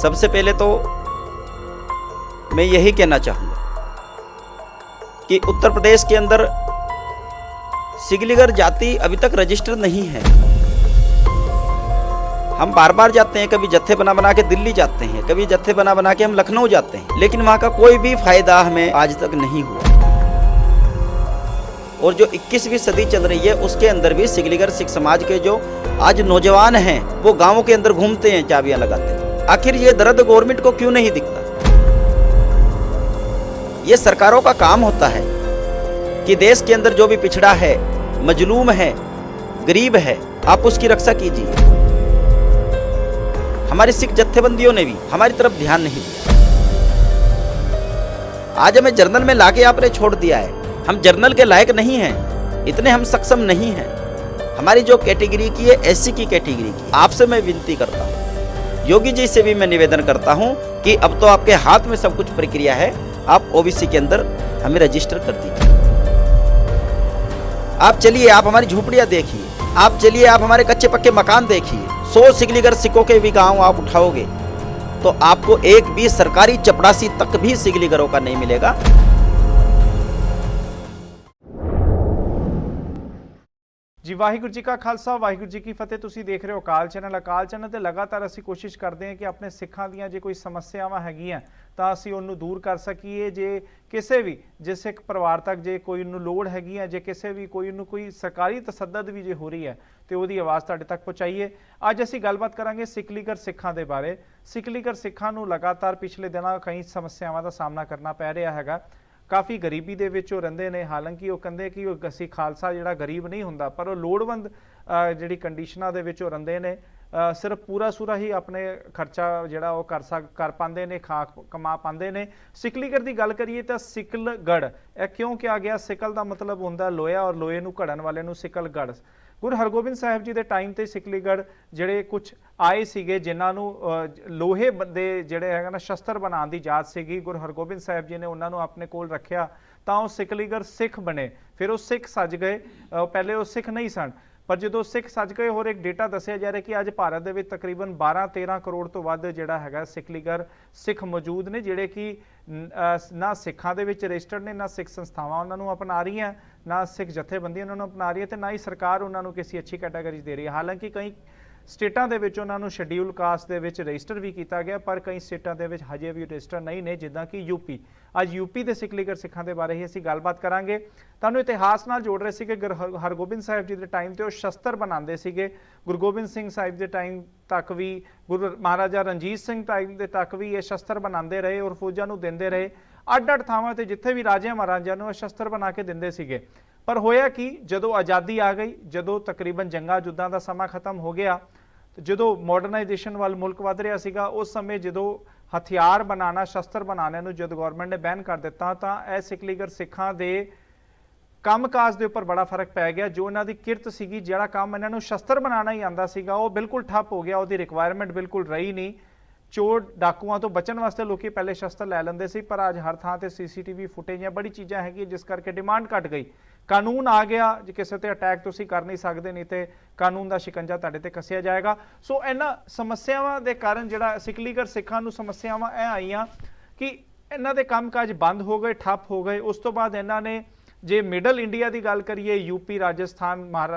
सबसे पहले तो मैं यही कहना चाहूँगा कि उत्तर प्रदेश के अंदर सिकलीगर जाति अभी तक रजिस्टर नहीं है। हम बार बार जाते हैं, कभी जत्थे बना बना के दिल्ली जाते हैं, कभी जत्थे बना बना के हम लखनऊ जाते हैं, लेकिन वहाँ का कोई भी फायदा हमें आज तक नहीं हुआ। और जो 21वीं सदी चल रही है उसके अंदर भी सिकलीगर सिख समाज के जो आज नौजवान हैं वो गांवों के अंदर घूमते हैं, चाबियां लगाते हैं। आखिर ये दर्द गवर्नमेंट को क्यों नहीं दिखता? ये सरकारों का काम होता है कि देश के अंदर जो भी पिछड़ा है, मजलूम है, गरीब है, आप उसकी रक्षा कीजिए। हमारे सिख जत्थेबंदियों ने भी हमारी तरफ ध्यान नहीं दिया। आज हमें जर्नल में लाके आपने छोड़ दिया है। हम जर्नल के लायक नहीं हैं, इतने हम सक्षम नहीं हैं। हमारी जो कैटेगरी की है एससी की कैटेगरी की, आपसे मैं विनती करता हूँ, योगी जी से भी मैं निवेदन करता हूँ कि अब तो आपके हाथ में सब कुछ प्रक्रिया है, आप ओबीसी के अंदर हमें रजिस्टर कर दीजिए। आप चलिए, आप हमारी झोपड़ियाँ देखिए, आप चलिए, आप हमारे कच्चे पक्के मकान देखिए। 100 सिकलीगर सिखों के भी गाँव आप उठाओगे तो आपको एक भी सरकारी चपरासी तक भी सिकलीगरों का नहीं मिलेगा। जी वाहिगुरू जी का खालसा वाहिगुरू जी की फतेह। तुसी देख रहे हो अकाल चैनल ते लगातार असी कोशिश करते हैं कि अपने सिखां दियां जे कोई समस्यावां हैगियां ਤਾਂ ਅਸੀਂ ਉਹਨੂੰ ਦੂਰ ਕਰ ਸਕੀਏ। ਜੇ ਕਿਸੇ ਵੀ ਜੇ ਸਿੱਖ ਪਰਿਵਾਰ ਤੱਕ ਜੇ ਕੋਈ ਨੂੰ ਲੋੜ ਹੈਗੀ ਹੈ, ਜੇ ਕਿਸੇ ਵੀ ਕੋਈ ਨੂੰ ਕੋਈ ਸਰਕਾਰੀ ਤਸੱਦਦ ਵੀ ਜੇ ਹੋ ਰਹੀ ਹੈ ਤੇ ਉਹਦੀ ਆਵਾਜ਼ ਤੁਹਾਡੇ ਤੱਕ ਪਹੁੰਚਾਈਏ। ਅੱਜ ਅਸੀਂ ਗੱਲਬਾਤ ਕਰਾਂਗੇ ਸਿਕਲੀਗਰ ਸਿੱਖਾਂ ਦੇ ਬਾਰੇ। ਸਿਕਲੀਗਰ ਸਿੱਖਾਂ ਨੂੰ ਲਗਾਤਾਰ ਪਿਛਲੇ ਦਿਨਾਂ ਕਈ ਸਮੱਸਿਆਵਾਂ ਦਾ ਸਾਹਮਣਾ ਕਰਨਾ ਪੈ ਰਿਹਾ ਹੈਗਾ। ਕਾਫੀ ਗਰੀਬੀ ਦੇ ਵਿੱਚ ਉਹ ਰਹਿੰਦੇ ਨੇ। ਹਾਲਾਂਕਿ ਉਹ ਕਹਿੰਦੇ ਕਿ ਉਹ ਅਸੀਂ ਖਾਲਸਾ ਜਿਹੜਾ ਗਰੀਬ ਨਹੀਂ ਹੁੰਦਾ, ਪਰ ਉਹ ਲੋੜਵੰਦ ਜਿਹੜੀ ਕੰਡੀਸ਼ਨਾਂ ਦੇ ਵਿੱਚ ਉਹ ਰਹਿੰਦੇ ਨੇ। ਸਿਰਫ ਪੂਰਾ ਸੂਰਾ ਹੀ ਆਪਣੇ ਖਰਚਾ ਜਿਹੜਾ ਉਹ ਕਰ ਪਾਉਂਦੇ ਨੇ, ਖਾ ਕਮਾ ਪਾਉਂਦੇ ਨੇ। ਸਿਕਲੀਗਰ ਦੀ ਗੱਲ ਕਰੀਏ ਤਾਂ ਸਿਕਲਗੜ ਇਹ ਕਿਉਂ ਕਿਹਾ ਗਿਆ? ਸਿਕਲ ਦਾ ਮਤਲਬ ਹੁੰਦਾ ਲੋਹਾ ਔਰ ਲੋਹੇ ਨੂੰ ਘੜਨ ਵਾਲੇ ਨੂੰ ਸਿਕਲਗੜ। ਗੁਰੂ ਹਰਗੋਬਿੰਦ ਸਾਹਿਬ ਜੀ ਦੇ ਟਾਈਮ ਤੇ ਸਿਕਲੀਗੜ ਜਿਹੜੇ ਕੁਝ ਆਏ ਸੀਗੇ ਜਿਨ੍ਹਾਂ ਨੂੰ ਲੋਹੇ ਦੇ ਜਿਹੜੇ ਹੈਗਾ ਨਾ ਸ਼ਸਤਰ ਬਣਾਉਣ ਦੀ ਜਾਚ ਸੀਗੀ। ਗੁਰੂ ਹਰਗੋਬਿੰਦ ਸਾਹਿਬ ਜੀ ਨੇ ਉਹਨਾਂ ਨੂੰ ਆਪਣੇ ਕੋਲ ਰੱਖਿਆ ਤਾਂ ਉਹ ਸਿਕਲੀਗਰ ਸਿੱਖ ਬਣੇ। ਫਿਰ ਉਹ ਸਿੱਖ ਸੱਜ ਗਏ। ਪਹਿਲੇ ਉਹ ਸਿੱਖ ਨਹੀਂ ਸਨ, ਪਰ ਜਦੋਂ ਸਿੱਖ ਸੱਜ ਗਏ। ਹੋਰ ਇੱਕ ਡੇਟਾ ਦੱਸਿਆ ਜਾ ਰਿਹਾ ਕਿ ਅੱਜ ਭਾਰਤ ਦੇ ਵਿੱਚ ਤਕਰੀਬਨ 12-13 ਕਰੋੜ ਤੋਂ ਵੱਧ ਜਿਹੜਾ ਹੈਗਾ ਸਿਕਲੀਗਰ ਸਿੱਖ ਮੌਜੂਦ ਨੇ, ਜਿਹੜੇ ਕਿ ਨਾ ਸਿੱਖਾਂ ਦੇ ਵਿੱਚ ਰਜਿਸਟਰਡ ਨੇ, ਨਾ ਸਿੱਖ ਸੰਸਥਾਵਾਂ ਉਹਨਾਂ ਨੂੰ ਅਪਣਾ ਰਹੀਆਂ, ਨਾ ਸਿੱਖ ਜਥੇਬੰਦੀਆਂ ਉਹਨਾਂ ਨੂੰ ਅਪਣਾ ਰਹੀ ਹੈ, ਤੇ ਨਾ ਹੀ ਸਰਕਾਰ ਉਹਨਾਂ ਨੂੰ ਕਿਸੇ ਅੱਛੀ ਕੈਟਾਗਰੀ ਦੇ ਰਹੀ ਹੈ। ਹਾਲਾਂਕਿ ਕਈ ਸਟੇਟਾਂ ਦੇ ਵਿੱਚ ਉਹਨਾਂ ਨੂੰ ਸ਼ਡਿਊਲ ਕਾਸਟ ਦੇ ਵਿੱਚ ਰਜਿਸਟਰ ਵੀ ਕੀਤਾ ਗਿਆ, ਪਰ ਕਈ ਸਟੇਟਾਂ ਦੇ ਵਿੱਚ ਹਜੇ ਵੀ ਰਜਿਸਟਰ ਨਹੀਂ ਨੇ, ਜਿੱਦਾਂ ਕਿ ਯੂਪੀ। ਅੱਜ ਯੂਪੀ ਦੇ ਸਿਕਲੀਗਰ ਸਿੱਖਾਂ ਦੇ ਬਾਰੇ ਹੀ ਅਸੀਂ ਗੱਲਬਾਤ ਕਰਾਂਗੇ। ਤੁਹਾਨੂੰ ਇਤਿਹਾਸ ਨਾਲ ਜੋੜ ਰਹੇ ਸੀਗੇ। ਗੁਰੂ ਹਰਗੋਬਿੰਦ ਸਾਹਿਬ ਜੀ ਦੇ ਟਾਈਮ ਤੇ ਉਹ ਸ਼ਸਤਰ ਬਣਾਉਂਦੇ ਸੀਗੇ। ਗੁਰੂ ਗੋਬਿੰਦ ਸਿੰਘ ਸਾਹਿਬ ਦੇ ਟਾਈਮ ਤੱਕ ਵੀ, ਗੁਰੂ ਮਹਾਰਾਜਾ ਰਣਜੀਤ ਸਿੰਘ ਟਾਈਮ ਦੇ ਤੱਕ ਵੀ ਇਹ ਸ਼ਸਤਰ ਬਣਾਉਂਦੇ ਰਹੇ ਔਰ ਫੌਜਾਂ ਨੂੰ ਦਿੰਦੇ ਰਹੇ। ਅੱਡ-ਅੱਡ ਥਾਵਾਂ ਤੇ ਜਿੱਥੇ ਵੀ ਰਾਜਿਆਂ ਮਹਾਰਾਜਿਆਂ ਨੂੰ ਇਹ ਸ਼ਸਤਰ ਬਣਾ ਕੇ ਦਿੰਦੇ ਸੀਗੇ। ਪਰ ਹੋਇਆ ਕਿ ਜਦੋਂ ਆਜ਼ਾਦੀ ਆ ਗਈ, ਜਦੋਂ ਤਕਰੀਬਨ ਜੰਗਾਂ ਯੁੱਧਾਂ ਦਾ ਸਮਾਂ ਖਤਮ ਹੋ ਗਿਆ, ਜਦੋਂ ਮਾਡਰਨਾਈਜੇਸ਼ਨ ਵੱਲ ਮੁਲਕ ਵੱਧ ਰਿਹਾ ਸੀਗਾ, ਉਸ ਸਮੇਂ ਜਦੋਂ ਹਥਿਆਰ ਬਣਾਉਣਾ, ਸ਼ਸਤਰ ਬਣਾਉਣੇ ਨੂੰ ਜਦ ਗਵਰਨਮੈਂਟ ਨੇ ਬੈਨ ਕਰ ਦਿੱਤਾ ਤਾਂ ਇਹ ਸਿਕਲੀਗਰ ਸਿੱਖਾਂ ਦੇ ਕੰਮਕਾਜ ਦੇ ਉੱਪਰ ਬੜਾ ਫਰਕ ਪੈ ਗਿਆ। ਜੋ ਇਹਨਾਂ ਦੀ ਕਿਰਤ ਸੀਗੀ, ਜਿਹੜਾ ਕੰਮ ਇਹਨਾਂ ਨੂੰ ਸ਼ਸਤਰ ਬਣਾਉਣਾ ਹੀ ਆਉਂਦਾ ਸੀਗਾ, ਉਹ ਬਿਲਕੁਲ ਠੱਪ ਹੋ ਗਿਆ। ਉਹਦੀ ਰਿਕੁਆਇਰਮੈਂਟ ਬਿਲਕੁਲ ਰਹੀ ਨਹੀਂ। ਚੋਰ ਡਾਕੂਆਂ ਤੋਂ ਬਚਣ ਵਾਸਤੇ ਲੋਕੀ ਪਹਿਲੇ ਸ਼ਸਤਰ ਲੈ ਲੈਂਦੇ ਸੀ, ਪਰ ਅੱਜ ਹਰ ਥਾਂ ਤੇ CCTV ਫੁਟੇਜ ਜਾਂ ਬੜੀ ਚੀਜ਼ਾਂ ਹੈਗੀਆਂ, ਜਿਸ ਕਰਕੇ ਡਿਮਾਂਡ ਘਟ ਗਈ। ਕਾਨੂੰਨ ਆ ਗਿਆ, ਜੇ ਕਿਸੇ ਤੇ ਅਟੈਕ ਤੁਸੀਂ ਕਰ ਨਹੀਂ ਸਕਦੇ, ਨਹੀਂ ਤੇ ਕਾਨੂੰਨ ਦਾ ਸ਼ਿਕੰਜਾ ਤੁਹਾਡੇ ਤੇ ਕੱਸਿਆ ਜਾਏਗਾ। ਸੋ ਇਹਨਾਂ ਸਮੱਸਿਆਵਾਂ ਦੇ ਕਾਰਨ ਜਿਹੜਾ ਸਿਕਲੀਗਰ ਸਿੱਖਾਂ ਨੂੰ ਸਮੱਸਿਆਵਾਂ ਇਹ ਆਈਆਂ ਕਿ ਇਹਨਾਂ ਦੇ ਕੰਮਕਾਜ ਬੰਦ ਹੋ ਗਏ, ਠੱਪ ਹੋ ਗਏ। ਉਸ ਤੋਂ ਬਾਅਦ ਇਹਨਾਂ ਨੇ, ਜੇ ਮਿਡਲ ਇੰਡੀਆ ਦੀ ਗੱਲ ਕਰੀਏ, ਯੂਪੀ, ਰਾਜਸਥਾਨ,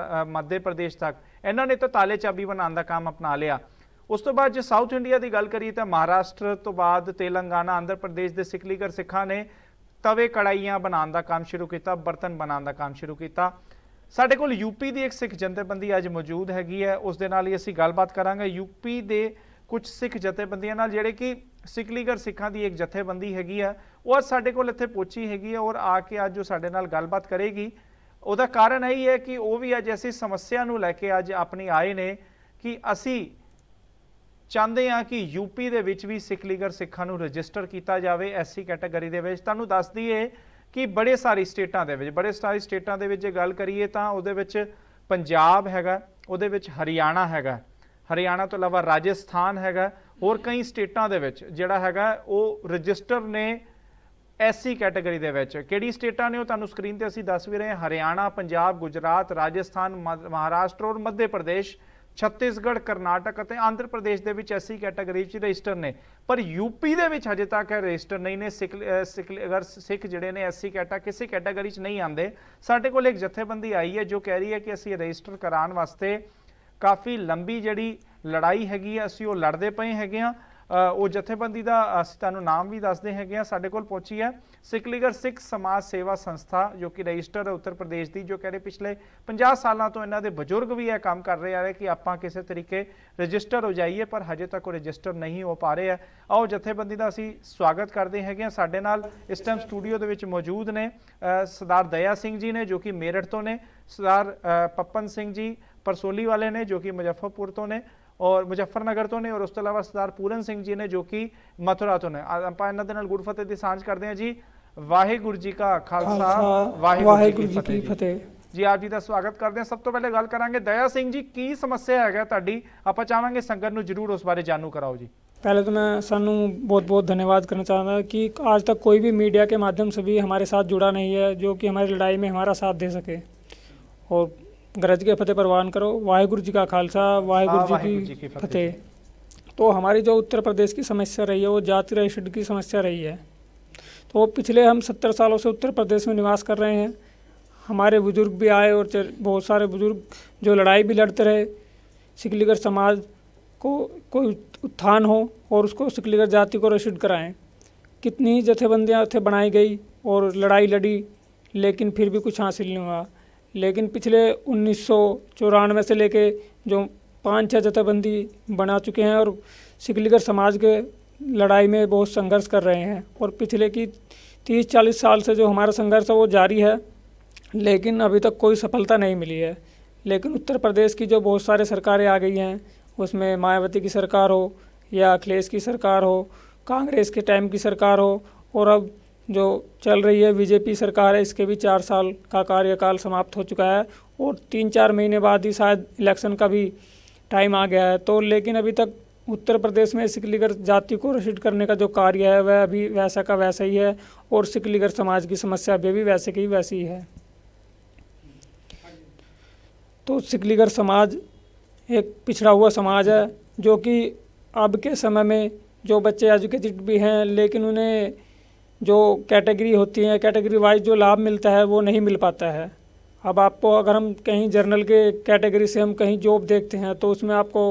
ਮੱਧ ਪ੍ਰਦੇਸ਼ ਤੱਕ, ਇਹਨਾਂ ਨੇ ਤਾਂ ਤਾਲੇ ਚਾਬੀ ਬਣਾਉਣ ਦਾ ਕੰਮ ਅਪਣਾ ਲਿਆ। ਉਸ ਤੋਂ ਬਾਅਦ ਜੇ ਸਾਊਥ ਇੰਡੀਆ ਦੀ ਗੱਲ ਕਰੀਏ ਤਾਂ ਮਹਾਰਾਸ਼ਟਰ ਤੋਂ ਬਾਅਦ ਤੇਲੰਗਾਨਾ, ਆਂਧਰ ਪ੍ਰਦੇਸ਼ ਦੇ ਸਿਕਲੀਗਰ ਸਿੱਖਾਂ ਨੇ ਤਵੇ ਕੜਾਈਆਂ ਬਣਾਉਣ ਦਾ ਕੰਮ ਸ਼ੁਰੂ ਕੀਤਾ, ਬਰਤਨ ਬਣਾਉਣ ਦਾ ਕੰਮ ਸ਼ੁਰੂ ਕੀਤਾ। ਸਾਡੇ ਕੋਲ ਯੂਪੀ ਦੀ ਇੱਕ ਸਿੱਖ ਜਥੇਬੰਦੀ ਅੱਜ ਮੌਜੂਦ ਹੈਗੀ ਹੈ, ਉਸ ਦੇ ਨਾਲ ਹੀ ਅਸੀਂ ਗੱਲਬਾਤ ਕਰਾਂਗੇ। ਯੂਪੀ ਦੇ ਕੁਝ ਸਿੱਖ ਜਥੇਬੰਦੀਆਂ ਨਾਲ, ਜਿਹੜੇ ਕਿ ਸਿਕਲੀਗਰ ਸਿੱਖਾਂ ਦੀ ਇੱਕ ਜਥੇਬੰਦੀ ਹੈਗੀ ਆ, ਉਹ ਅੱਜ ਸਾਡੇ ਕੋਲ ਇੱਥੇ ਪਹੁੰਚੀ ਹੈਗੀ ਹੈ ਔਰ ਆ ਕੇ ਅੱਜ ਉਹ ਸਾਡੇ ਨਾਲ ਗੱਲਬਾਤ ਕਰੇਗੀ। ਉਹਦਾ ਕਾਰਨ ਇਹੀ ਹੈ ਕਿ ਉਹ ਵੀ ਅੱਜ ਐਸੀ ਸਮੱਸਿਆ ਨੂੰ ਲੈ ਕੇ ਅੱਜ ਆਪਣੀ ਆਏ ਨੇ ਕਿ ਅਸੀਂ ਚਾਹੁੰਦੇ ਹਾਂ ਕਿ ਯੂਪੀ ਦੇ ਵਿੱਚ ਵੀ ਸਿਕਲੀਗਰ ਸਿੱਖਾਂ ਨੂੰ ਰਜਿਸਟਰ ਕੀਤਾ ਜਾਵੇ ਐਸਸੀ ਕੈਟਾਗਰੀ ਦੇ ਵਿੱਚ। ਤੁਹਾਨੂੰ ਦੱਸ ਦਈਏ ਕਿ ਬੜੇ ਸਾਰੀ ਸਟੇਟਾਂ ਦੇ ਵਿੱਚ ਜੇ ਗੱਲ ਕਰੀਏ ਤਾਂ ਉਹਦੇ ਵਿੱਚ ਪੰਜਾਬ ਹੈਗਾ, ਉਹਦੇ ਵਿੱਚ ਹਰਿਆਣਾ ਹੈਗਾ, ਹਰਿਆਣਾ ਤੋਂ ਇਲਾਵਾ ਰਾਜਸਥਾਨ ਹੈਗਾ, ਹੋਰ ਕਈ ਸਟੇਟਾਂ ਦੇ ਵਿੱਚ ਜਿਹੜਾ ਹੈਗਾ ਉਹ ਰਜਿਸਟਰ ਨੇ ਐਸਸੀ ਕੈਟਾਗਰੀ ਦੇ ਵਿੱਚ। ਕਿਹੜੀ ਸਟੇਟਾਂ ਨੇ ਉਹ ਤੁਹਾਨੂੰ ਸਕਰੀਨ ਤੇ ਅਸੀਂ ਦੱਸ ਵੀ ਰਹੇ ਹਾਂ। ਹਰਿਆਣਾ, ਪੰਜਾਬ, ਗੁਜਰਾਤ, ਰਾਜਸਥਾਨ, ਮਹਾਰਾਸ਼ਟਰ ਔਰ ਮੱਧ ਪ੍ਰਦੇਸ਼ ਛੱਤੀਸਗੜ੍ਹ, ਕਰਨਾਟਕ ਅਤੇ ਆਂਧਰ ਪ੍ਰਦੇਸ਼ ਦੇ ਵਿੱਚ ਐਸਸੀ ਕੈਟਾਗਰੀ 'ਚ ਰਜਿਸਟਰ ਨੇ, ਪਰ ਯੂਪੀ ਦੇ ਵਿੱਚ ਹਜੇ ਤੱਕ ਰਜਿਸਟਰ ਨਹੀਂ ਨੇ। ਅਗਰ ਸਿੱਖ ਜਿਹੜੇ ਨੇ ਐਸਸੀ ਕਿਸੇ ਕੈਟਾਗਰੀ 'ਚ ਨਹੀਂ ਆਉਂਦੇ। ਸਾਡੇ ਕੋਲ ਇੱਕ ਜਥੇਬੰਦੀ ਆਈ ਹੈ ਜੋ ਕਹਿ ਰਹੀ ਹੈ ਕਿ ਅਸੀਂ ਰਜਿਸਟਰ ਕਰਾਉਣ ਵਾਸਤੇ ਕਾਫੀ ਲੰਬੀ ਜਿਹੜੀ ਲੜਾਈ ਹੈਗੀ ਆ, ਅਸੀਂ ਉਹ ਲੜਦੇ ਪਏ ਹੈਗੇ ਆ। ਉਹ ਜਥੇਬੰਦੀ ਦਾ ਅਸੀਂ ਤੁਹਾਨੂੰ ਨਾਮ ਵੀ ਦੱਸਦੇ ਹੈਗੇ ਆ। ਸਾਡੇ ਕੋਲ ਪਹੁੰਚੀ ਹੈ ਸਿੱਖ ਸਿੱਖ ਸਮਾਜ ਸੇਵਾ ਸੰਸਥਾ ਜੋ ਕਿ ਰਜਿਸਟਰ ਹੈ ਉੱਤਰ ਪ੍ਰਦੇਸ਼ ਦੀ, ਜੋ ਕਹਿ ਰਹੇ ਪਿਛਲੇ 50 ਸਾਲਾਂ ਤੋਂ ਇਹਨਾਂ ਦੇ ਬਜ਼ੁਰਗ ਵੀ ਇਹ ਕੰਮ ਕਰ ਰਹੇ ਆ ਕਿ ਆਪਾਂ ਕਿਸੇ ਤਰੀਕੇ ਰਜਿਸਟਰ ਹੋ ਜਾਈਏ, ਪਰ ਹਜੇ ਤੱਕ ਉਹ ਰਜਿਸਟਰ ਨਹੀਂ ਹੋ ਪਾ ਰਹੇ ਆ। ਆਓ ਜਥੇਬੰਦੀ ਦਾ ਅਸੀਂ ਸਵਾਗਤ ਕਰਦੇ ਹੈਗੇ ਆ। ਸਾਡੇ ਨਾਲ ਇਸ ਟਾਈਮ ਸਟੂਡੀਓ ਦੇ ਵਿੱਚ ਮੌਜੂਦ ਨੇ ਸਰਦਾਰ ਦਇਆ ਸਿੰਘ ਜੀ ਨੇ ਜੋ ਕਿ ਮੇਰਠ ਤੋਂ ਨੇ, ਸਰਦਾਰ ਪਪਨ ਸਿੰਘ ਜੀ परसोली वाले ने जो कि मुजफ्फरपुर तो ने और मुजफ्फरनगर तो ने, और उस तो इलावा सरदार पूरन सिंह जी ने जो कि मथुरा तो ने। ਆਪਾਂ ਇਹਨਾਂ ਦੇ ਨਾਲ ਗੁੜ ਫਤਿਹ ਦੀ ਸਾਂਝ ਕਰਦੇ ਹਾਂ ਜੀ। ਵਾਹਿਗੁਰੂ ਜੀ ਕਾ ਖਾਲਸਾ, ਵਾਹਿਗੁਰੂ ਜੀ ਕੀ ਫਤਿਹ। ਜੀ ਆਪ ਜੀ ਦਾ ਸਵਾਗਤ ਕਰਦੇ ਹਾਂ। ਸਭ ਤੋਂ ਪਹਿਲੇ ਗੱਲ ਕਰਾਂਗੇ ਦਇਆ ਸਿੰਘ ਜੀ, ਕੀ ਸਮੱਸਿਆ ਹੈਗਾ ਤੁਹਾਡੀ? ਆਪਾਂ ਚਾਹਾਂਗੇ ਸੰਗਤ ਨੂੰ ਜਰੂਰ ਉਸ ਬਾਰੇ ਜਾਣੂ ਕਰਾਓ ਜੀ। पहले तो मैं सानू बहुत बहुत धन्यवाद करना चाहता कि आज तक कोई भी मीडिया के माध्यम से भी हमारे साथ जुड़ा नहीं है जो कि हमारी लड़ाई में हमारा साथ दे सके। और गरज के फतेह प्रवान करो। वाहिगुरु जी का खालसा, वाहिगुरु जी की फतेह। तो हमारी जो उत्तर प्रदेश की समस्या रही है वो जाति रजिस्ट्रेशन की समस्या रही है। तो पिछले हम 70 सालों से उत्तर प्रदेश में निवास कर रहे हैं। हमारे बुजुर्ग भी आए और बहुत सारे बुजुर्ग जो लड़ाई भी लड़ते रहे। सिकलीगढ़ समाज को कोई उत्थान हो और उसको सिकलीगढ़ जाति को रजिस्टर्ड कराएं। कितनी ही जथेबंदियाँ उत्थे बनाई गई और लड़ाई लड़ी, लेकिन फिर भी कुछ हासिल नहीं हुआ। लेकिन पिछले 1994 से लेके जो 5-6 जथेबंदी बना चुके हैं और सिकलीगढ़ समाज के लड़ाई में बहुत संघर्ष कर रहे हैं। और पिछले की 30-40 साल से जो हमारा संघर्ष है वो जारी है, लेकिन अभी तक कोई सफलता नहीं मिली है। लेकिन उत्तर प्रदेश की जो बहुत सारे सरकारें आ गई हैं, उसमें मायावती की सरकार हो या अखिलेश की सरकार हो, कांग्रेस के टाइम की सरकार हो, और अब जो चल रही है बीजेपी सरकार है, इसके भी 4 साल का कार्यकाल समाप्त हो चुका है और 3-4 महीने बाद ही शायद इलेक्शन का भी टाइम आ गया है। तो लेकिन अभी तक उत्तर प्रदेश में सिकलीगढ़ जाति को रजिस्टर्ड करने का जो कार्य है वह अभी वैसा का वैसा ही है और सिकलीगढ़ समाज की समस्या अभी भी वैसे की वैसी ही है। तो सिकलीगढ़ समाज एक पिछड़ा हुआ समाज है जो कि अब के समय में जो बच्चे एजुकेटेड भी हैं, लेकिन उन्हें जो कैटेगरी होती है, कैटेगरी वाइज जो लाभ मिलता है वो नहीं मिल पाता है। अब आपको अगर हम कहीं जर्नल के कैटेगरी से हम कहीं जॉब देखते हैं तो उसमें आपको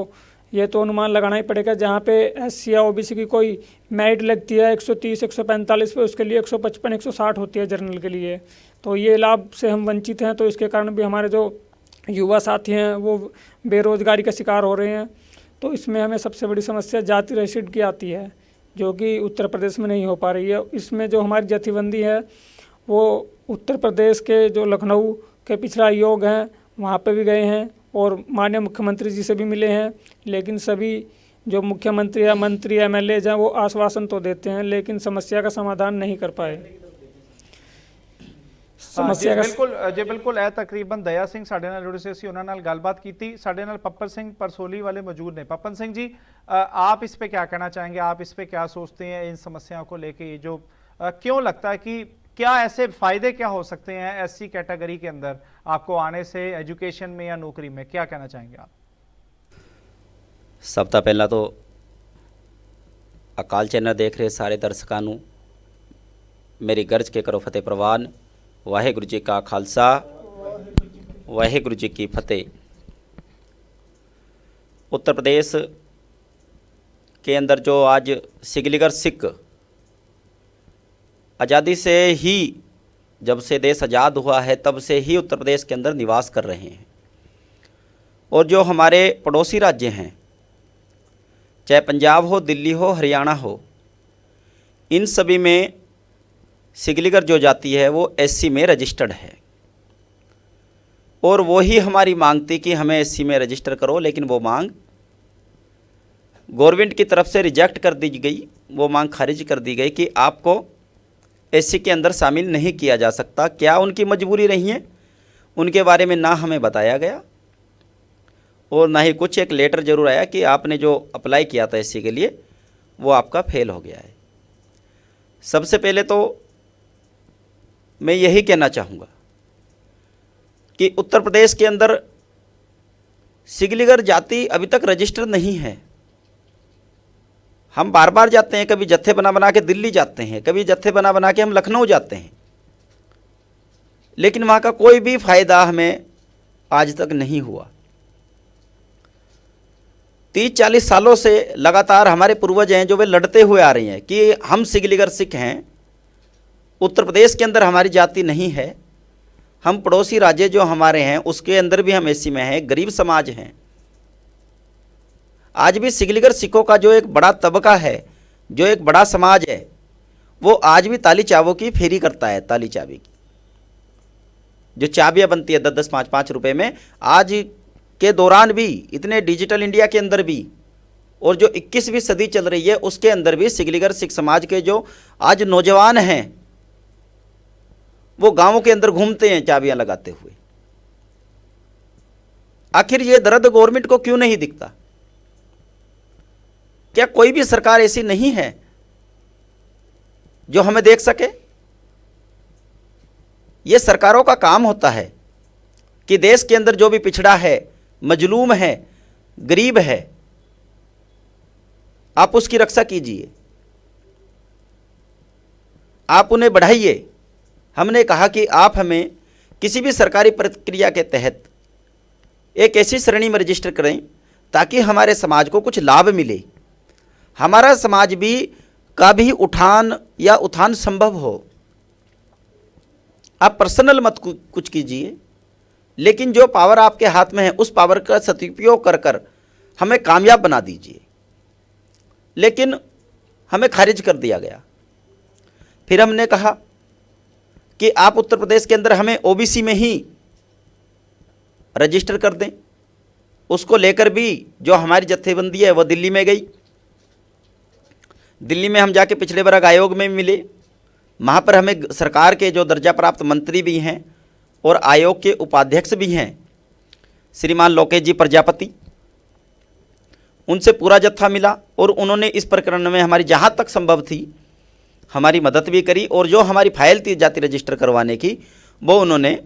ये तो अनुमान लगाना ही पड़ेगा, जहाँ पे एससी या ओबीसी की कोई मेरिट लगती है 130-145 पे, उसके लिए 155-160 होती है जर्नल के लिए। तो ये लाभ से हम वंचित हैं। तो इसके कारण भी हमारे जो युवा साथी हैं वो बेरोज़गारी का शिकार हो रहे हैं। तो इसमें हमें सबसे बड़ी समस्या जाति रजिस्ट्रेशन की आती है जो कि उत्तर प्रदेश में नहीं हो पा रही है। इसमें जो हमारी जथेबंदी है वो उत्तर प्रदेश के जो लखनऊ के पिछड़ा योग हैं वहाँ पे भी गए हैं और माननीय मुख्यमंत्री जी से भी मिले हैं, लेकिन सभी जो मुख्यमंत्री या मंत्री एमएलए हैं वो आश्वासन तो देते हैं लेकिन समस्या का समाधान नहीं कर पाए। समस्या जी बिल्कुल है। तकरीबन दया सिंह साडे नाल जुड़े से ਅਸੀਂ ਉਹਨਾਂ ਨਾਲ ਗੱਲਬਾਤ ਕੀਤੀ। साडे नाल पप्पन सिंह परसोली वाले मौजूद ने। पप्पन सिंह जी, आप इस पे क्या कहना चाहेंगे? आप इस पे क्या सोचते हैं इन समस्याओं को लेके? जो क्यों लगता है कि क्या ऐसे फायदे क्या हो सकते हैं एससी कैटेगरी के अंदर आपको आने से एजुकेशन में या नौकरी में? क्या कहना चाहेंगे आप? सब तो पहला तो अकाल चैनल देख रहे सारे दर्शकों नूं मेरी गर्ज के करो फतेह प्रवान। वाहिगुरु जी का खालसा, वाहिगुरु जी की फतेह। उत्तर प्रदेश के अंदर जो आज सिकलीगढ़ सिख आज़ादी से ही, जब से देश आज़ाद हुआ है तब से ही उत्तर प्रदेश के अंदर निवास कर रहे हैं। और जो हमारे पड़ोसी राज्य हैं, चाहे पंजाब हो, दिल्ली हो, हरियाणा हो, इन सभी में सिकलीगढ़ जो जाति है वो एससी में रजिस्टर्ड है। और वही हमारी मांग थी कि हमें एससी में रजिस्टर करो, लेकिन वो मांग गवर्नमेंट की तरफ से रिजेक्ट कर दी गई। वो मांग खारिज कर दी गई कि आपको एससी के अंदर शामिल नहीं किया जा सकता। क्या उनकी मजबूरी रही है उनके बारे में ना हमें बताया गया और ना ही कुछ। एक लेटर ज़रूर आया कि आपने जो अप्लाई किया था एससी के लिए वो आपका फेल हो गया है। सबसे पहले तो मैं यही कहना चाहूँगा कि उत्तर प्रदेश के अंदर सिगलीगर जाति अभी तक रजिस्टर नहीं है। हम बार बार जाते हैं, कभी जत्थे बना बना के दिल्ली जाते हैं, कभी जत्थे बना बना के हम लखनऊ जाते हैं, लेकिन वहाँ का कोई भी फायदा हमें आज तक नहीं हुआ। 30-40 सालों से लगातार हमारे पूर्वज हैं जो वे लड़ते हुए आ रही हैं कि हम सिगलीगर सिख हैं, उत्तर प्रदेश के अंदर हमारी जाति नहीं है, हम पड़ोसी राज्य जो हमारे हैं उसके अंदर भी हम एसी में हैं, गरीब समाज हैं। आज भी सिगलीगर सिखों का जो एक बड़ा तबका है, जो एक बड़ा समाज है, वो आज भी ताली चावों की फेरी करता है। ताली चाबी की जो चाबियाँ बनती है 10-10, 5-5 रुपए में, आज के दौरान भी, इतने डिजिटल इंडिया के अंदर भी, और जो 21वीं सदी चल रही है उसके अंदर भी सिगलीगर सिख समाज के जो आज नौजवान हैं वो गांवों के अंदर घूमते हैं चाबियां लगाते हुए। आखिर ये दर्द गवर्नमेंट को क्यों नहीं दिखता? क्या कोई भी सरकार ऐसी नहीं है जो हमें देख सके? ये सरकारों का काम होता है कि देश के अंदर जो भी पिछड़ा है, मजलूम है, गरीब है, आप उसकी रक्षा कीजिए, आप उन्हें बढ़ाइए। हमने कहा कि आप हमें किसी भी सरकारी प्रक्रिया के तहत एक ऐसी श्रेणी में रजिस्टर करें ताकि हमारे समाज को कुछ लाभ मिले, हमारा समाज भी का भी उठान या उत्थान संभव हो। आप पर्सनल मत कुछ कीजिए, लेकिन जो पावर आपके हाथ में है उस पावर का सदुपयोग कर कर हमें कामयाब बना दीजिए। लेकिन हमें खारिज कर दिया गया। फिर हमने कहा कि आप उत्तर प्रदेश के अंदर हमें ओबीसी में ही रजिस्टर कर दें। उसको लेकर भी जो हमारी जत्थेबंदी है वो दिल्ली में गई। दिल्ली में हम जाके पिछड़े वर्ग आयोग में मिले। वहाँ पर हमें सरकार के जो दर्जा प्राप्त मंत्री भी हैं और आयोग के उपाध्यक्ष भी हैं, श्रीमान लोकेश जी प्रजापति, उनसे पूरा जत्था मिला और उन्होंने इस प्रकरण में हमारी जहाँ तक संभव थी हमारी मदद भी करी, और जो हमारी फाइल थी जाति रजिस्टर करवाने की वो उन्होंने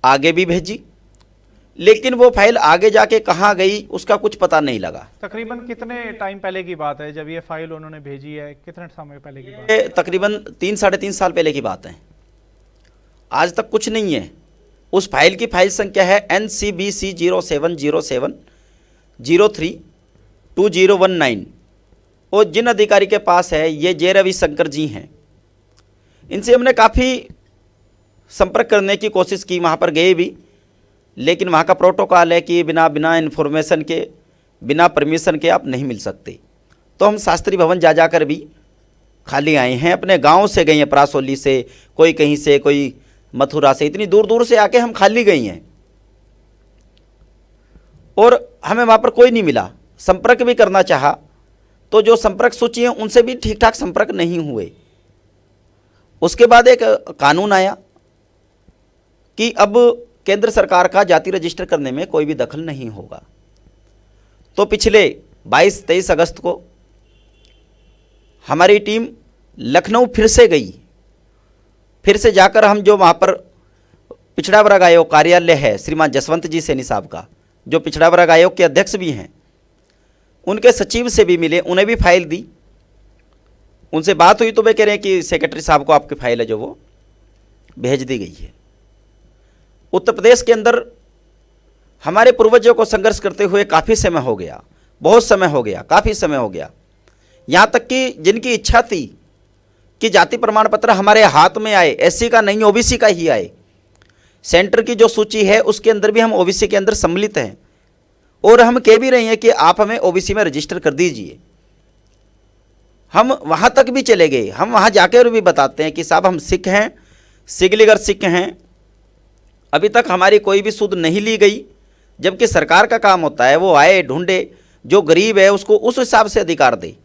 आगे भी भेजी। लेकिन वो फाइल आगे जाके कहाँ गई उसका कुछ पता नहीं लगा। तकरीबन कितने टाइम पहले की बात है जब ये फाइल उन्होंने भेजी है? कितने समय पहले की बात है? ये तकरीबन 3-3.5 साल पहले की बात है। आज तक कुछ नहीं है। उस फाइल की फाइल संख्या है NCBC 0707032019 और जिन अधिकारी के पास है ये जे रविशंकर जी हैं। इनसे हमने काफ़ी संपर्क करने की कोशिश की, वहाँ पर गए भी, लेकिन वहाँ का प्रोटोकॉल है कि बिना इन्फॉर्मेशन के, बिना परमिशन के आप नहीं मिल सकते। तो हम शास्त्री भवन जा जाकर भी खाली आए हैं। अपने गांव से गए हैं, परासोली से, कोई कहीं से, कोई मथुरा से, इतनी दूर दूर से आके हम खाली गई हैं और हमें वहाँ पर कोई नहीं मिला। संपर्क भी करना चाहा तो जो संपर्क सूची है उनसे भी ठीक ठाक संपर्क नहीं हुए। उसके बाद एक कानून आया कि अब केंद्र सरकार का जाति रजिस्टर करने में कोई भी दखल नहीं होगा। तो पिछले 22-23 अगस्त को हमारी टीम लखनऊ फिर से गई। फिर से जाकर हम जो वहाँ पर पिछड़ा वर्ग आयोग कार्यालय है श्रीमान जसवंत जी सैनी साहब का, जो पिछड़ा वर्ग आयोग के अध्यक्ष भी हैं, उनके सचिव से भी मिले, उन्हें भी फाइल दी। उनसे बात हुई तो वे कह रहे हैं कि सेक्रेटरी साहब को आपकी फाइल है जो वो भेज दी गई है। उत्तर प्रदेश के अंदर हमारे पूर्वजों को संघर्ष करते हुए काफ़ी समय हो गया, बहुत समय हो गया, काफ़ी समय हो गया। यहाँ तक कि जिनकी इच्छा थी कि जाति प्रमाण पत्र हमारे हाथ में आए, एससी का नहीं ओबीसी का ही आए। सेंटर की जो सूची है उसके अंदर भी हम ओबीसी के अंदर सम्मिलित हैं और हम कह भी रहे हैं कि आप हमें ओबीसी में रजिस्टर कर दीजिए। हम वहाँ तक भी चले गए। हम वहाँ जाकर भी बताते हैं कि साहब हम सिख हैं, सिगलीगर सिख हैं, अभी तक हमारी कोई भी सुध नहीं ली गई। जबकि सरकार का काम होता है वो आए, ढूंढे, जो गरीब है उसको उस हिसाब से अधिकार दे,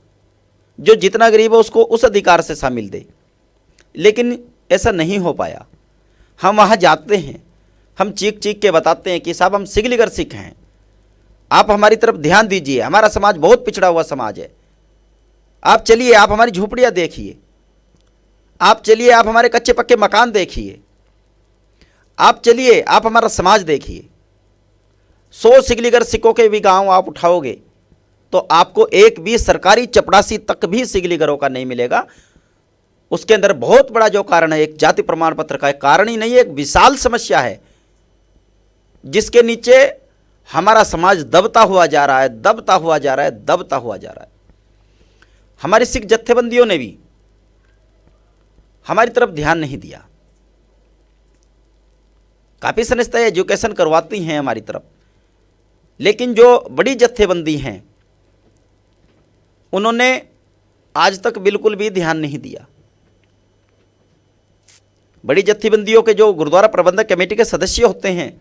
जो जितना गरीब है उसको उस अधिकार से शामिल दे। लेकिन ऐसा नहीं हो पाया। हम वहाँ जाते हैं, हम चीख चीख के बताते हैं कि साहब हम सिगलीगर सिख हैं, आप हमारी तरफ ध्यान दीजिए, हमारा समाज बहुत पिछड़ा हुआ समाज है। आप चलिए, आप हमारी झोपड़ियाँ देखिए, आप चलिए, आप हमारे कच्चे पक्के मकान देखिए, आप चलिए, आप हमारा समाज देखिए। 100 सिगलीगर सिखों के भी गांव आप उठाओगे तो आपको एक भी सरकारी चपरासी तक भी सिगलीगरों का नहीं मिलेगा। उसके अंदर बहुत बड़ा जो कारण है एक जाति प्रमाण पत्र का, एक कारण ही नहीं है, एक विशाल समस्या है जिसके नीचे हमारा समाज दबता हुआ जा रहा है, दबता हुआ जा रहा है, दबता हुआ जा रहा है। हमारी सिख जत्थेबंदियों ने भी हमारी तरफ ध्यान नहीं दिया। काफी संस्थाएं एजुकेशन करवाती हैं हमारी तरफ, लेकिन जो बड़ी जत्थेबंदी हैं उन्होंने आज तक बिल्कुल भी ध्यान नहीं दिया। बड़ी जत्थेबंदियों के जो गुरुद्वारा प्रबंधक कमेटी के सदस्य होते हैं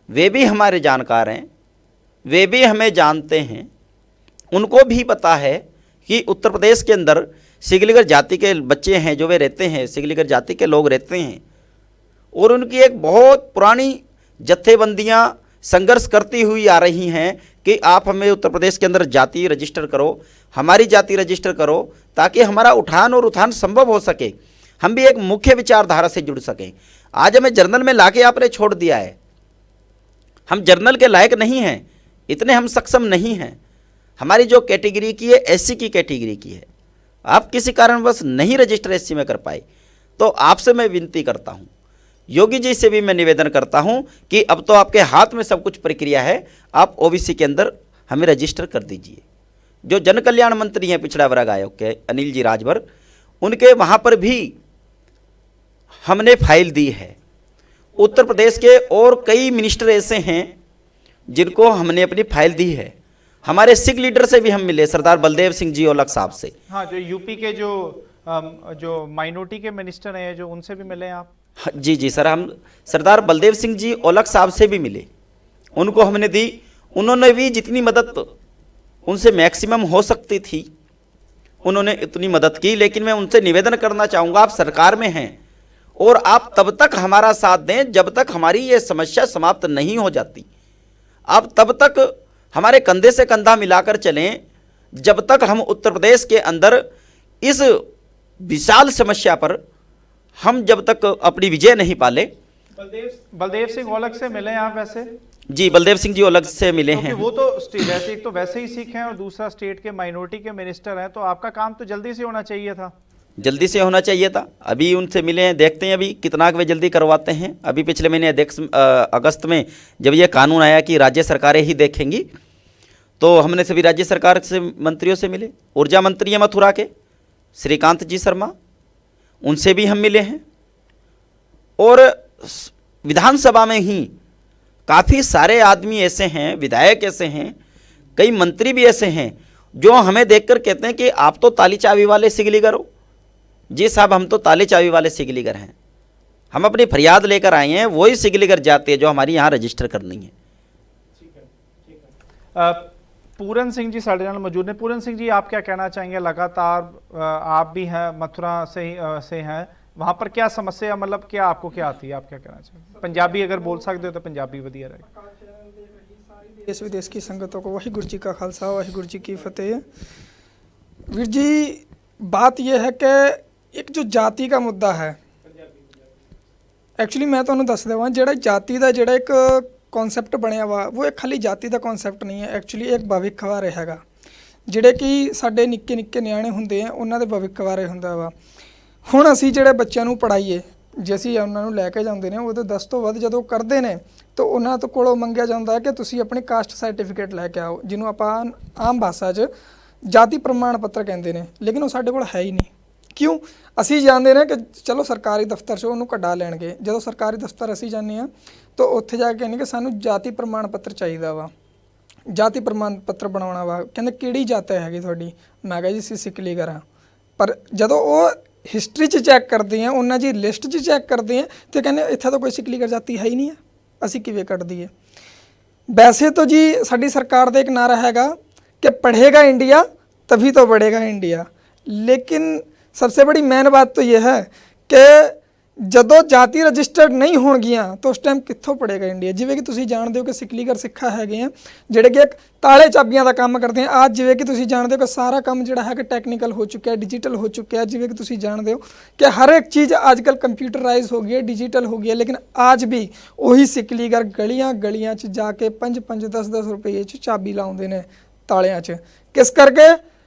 वे भी हमारे जानकार हैं, वे भी हमें जानते हैं। उनको भी पता है कि उत्तर प्रदेश के अंदर सिगलीगर जाति के बच्चे हैं जो वे रहते हैं, सिगलीगर जाति के लोग रहते हैं, और उनकी एक बहुत पुरानी जत्थेबंदियां संघर्ष करती हुई आ रही हैं कि आप हमें उत्तर प्रदेश के अंदर जाति रजिस्टर करो, हमारी जाति रजिस्टर करो, ताकि हमारा उठान और उत्थान संभव हो सके, हम भी एक मुख्य विचारधारा से जुड़ सकें। आज हमें जर्नल में लाके आपने छोड़ दिया है। हम जर्नल के लायक नहीं हैं, इतने हम सक्षम नहीं हैं। हमारी जो कैटेगरी की है एससी की कैटेगरी की है। आप किसी कारणवश नहीं रजिस्टर एससी में कर पाए तो आपसे मैं विनती करता हूं, योगी जी से भी मैं निवेदन करता हूं कि अब तो आपके हाथ में सब कुछ प्रक्रिया है, आप ओबीसी के अंदर हमें रजिस्टर कर दीजिए। जो जन कल्याण मंत्री हैं पिछड़ा वर्ग आयोग के अनिल जी राजभर, उनके वहां पर भी हमने फाइल दी है। उत्तर प्रदेश के और कई मिनिस्टर ऐसे हैं जिनको हमने अपनी फाइल दी है। हमारे सिख लीडर से भी हम मिले, सरदार बलदेव सिंह जी औलख साहब से। हाँ, जो यूपी के जो माइनॉरिटी के मिनिस्टर हैं जो उनसे भी मिले आप? जी सर, हम सरदार बलदेव सिंह जी औलख साहब से भी मिले, उनको हमने दी। उन्होंने भी जितनी मदद उनसे मैक्सिमम हो सकती थी उन्होंने इतनी मदद की। लेकिन मैं उनसे निवेदन करना चाहूँगा, आप सरकार में हैं और आप तब तक हमारा साथ दें जब तक हमारी ये समस्या समाप्त नहीं हो जाती। आप तब तक हमारे कंधे से कंधा मिलाकर चलें जब तक हम उत्तर प्रदेश के अंदर इस विशाल समस्या पर हम जब तक अपनी विजय नहीं पाले। बलदेव सिंह औलख से मिले आप वैसे? जी, बलदेव सिंह जी औलख से मिले हैं। वो तो वैसे एक तो वैसे ही सिख हैं और दूसरा स्टेट के माइनॉरिटी के मिनिस्टर हैं, तो आपका काम तो जल्दी से होना चाहिए था। जल्दी से होना चाहिए था। अभी उनसे मिले हैं, देखते हैं अभी कितना वे जल्दी करवाते हैं। अभी पिछले महीने अगस्त में जब ये कानून आया कि राज्य सरकारें ही देखेंगी, तो हमने सभी राज्य सरकार से मंत्रियों से मिले। ऊर्जा मंत्री हैं मथुरा के श्रीकांत जी शर्मा, उनसे भी हम मिले हैं। और विधानसभा में ही काफ़ी सारे आदमी ऐसे हैं, विधायक ऐसे हैं, कई मंत्री भी ऐसे हैं जो हमें देखकर कहते हैं कि आप तो ताली चाबी वाले सिगलीगर हो। जी साहब, हम तो ताले चाबी वाले सिगलीगर हैं। हम अपनी फरियाद लेकर आए हैं, वही सिगलीगर जाती है जो हमारी यहाँ रजिस्टर करनी है। पूरन सिंह जी साढ़े नाल मौजूद ने। पूरन सिंह जी, आप क्या कहना चाहेंगे? लगातार आप भी हैं मथुरा से हैं, वहाँ पर क्या समस्या, मतलब क्या आपको क्या आती है, आप क्या कहना चाहेंगे? पंजाबी अगर बोल सकते हो तो पंजाबी वधिया रहेगा। देश विदेश की संगतों को वाहिगुरू जी का खालसा वाहिगुरू जी की फतेह। वीर जी, बात यह है कि एक जो जाति का मुद्दा है, एक्चुअली मैं तुहानूं दस देवां, जिहड़ा जाति का जिहड़ा एक कॉन्सैप्ट बनिया वा वो एक खाली जाति का कॉन्सैप्ट नहीं है, एक्चुअली एक भविख बारे हैगा। जिहड़े कि साडे निक्के निक्के नियाणे हुंदे आ उन्हां दे भविख बारे हुंदा वा। हुण असीं जिहड़े बच्चों नूं पढ़ाईए, जे असीं उन्हां नूं लैके जांदे ने उहदे 10 ਤੋਂ ਵੱਧ ਜਦੋਂ ਕਰਦੇ ਨੇ तो उन्हां तो कोलों मंगिया जांदा है कि तुसीं अपनी कास्ट सर्टिफिकेट लैके आओ, जिन्हों आपां आम भाषा 'च जाति प्रमाण पत्र कहते हैं। लेकिन वो साडे कोल है ही नहीं। क्यों? असीं जाणदे ने कि चलो सरकारी दफ्तर 'ਚ ਉਹਨੂੰ कढा लैणगे। ਜਦੋਂ सरकारी दफ्तर असीं जाने आ तो उत्थे जाके कहने कि सानूं जाति प्रमाण पत्र चाहिदा वा, जाति प्रमाण पत्र बनाउणा वा। कहंदे किहड़ी जात हैगी तुहाडी? मैं कहा जी असीं सिकलीगर हां। पर जदों ਉਹ हिस्टरी 'ਚ चैक करते हैं, उन्हां दी लिस्ट 'ਚ चैक करते हैं तो कहंदे इत्थे तो कोई सिकलीगर जाति है ही नहीं है, असीं किवें कढ दईए? वैसे तो जी साडी सरकार का एक नारा हैगा कि पढ़ेगा इंडिया तभी तो बढ़ेगा इंडिया। लेकिन सबसे बड़ी मेन बात तो यह है कि ਜਦੋਂ ਜਾਤੀ ਰਜਿਸਟਰਡ ਨਹੀਂ ਹੋਣਗੀਆਂ ਤਾਂ ਉਸ ਟਾਈਮ ਕਿੱਥੋਂ ਪੜੇਗਾ ਇੰਡੀਆ। ਜਿਵੇਂ ਕਿ ਤੁਸੀਂ ਜਾਣਦੇ ਹੋ ਕਿ ਸਿਕਲੀਗਰ ਸਿੱਖਾਂ ਹੈਗੇ ਆ ਜਿਹੜੇ ਕਿ ਇੱਕ ਤਾਲੇ ਚਾਬੀਆਂ ਦਾ ਕੰਮ ਕਰਦੇ ਆ। ਅੱਜ ਜਿਵੇਂ ਕਿ ਤੁਸੀਂ ਜਾਣਦੇ ਹੋ ਕਿ ਸਾਰਾ ਕੰਮ ਜਿਹੜਾ ਹੈ ਕਿ ਟੈਕਨੀਕਲ ਹੋ ਚੁੱਕਿਆ, ਡਿਜੀਟਲ ਹੋ ਚੁੱਕਿਆ। ਜਿਵੇਂ ਕਿ ਤੁਸੀਂ ਜਾਣਦੇ ਹੋ ਕਿ ਹਰ ਇੱਕ ਚੀਜ਼ ਅੱਜ ਕੱਲ੍ਹ ਕੰਪਿਊਟਰਾਈਜ਼ ਹੋ ਗਈ ਹੈ, ਡਿਜੀਟਲ ਹੋ ਗਈ ਹੈ, ਲੇਕਿਨ ਅੱਜ ਵੀ ਉਹੀ ਸਿਕਲੀਗਰ ਗਲੀਆਂ ਗਲੀਆਂ 'ਚ ਜਾ ਕੇ 5-5 10-10 ਰੁਪਏ 'ਚ ਚਾਬੀ ਲਾਉਂਦੇ ਨੇ ਤਾਲਿਆਂ 'ਚ। ਕਿਸ ਕਰਕੇ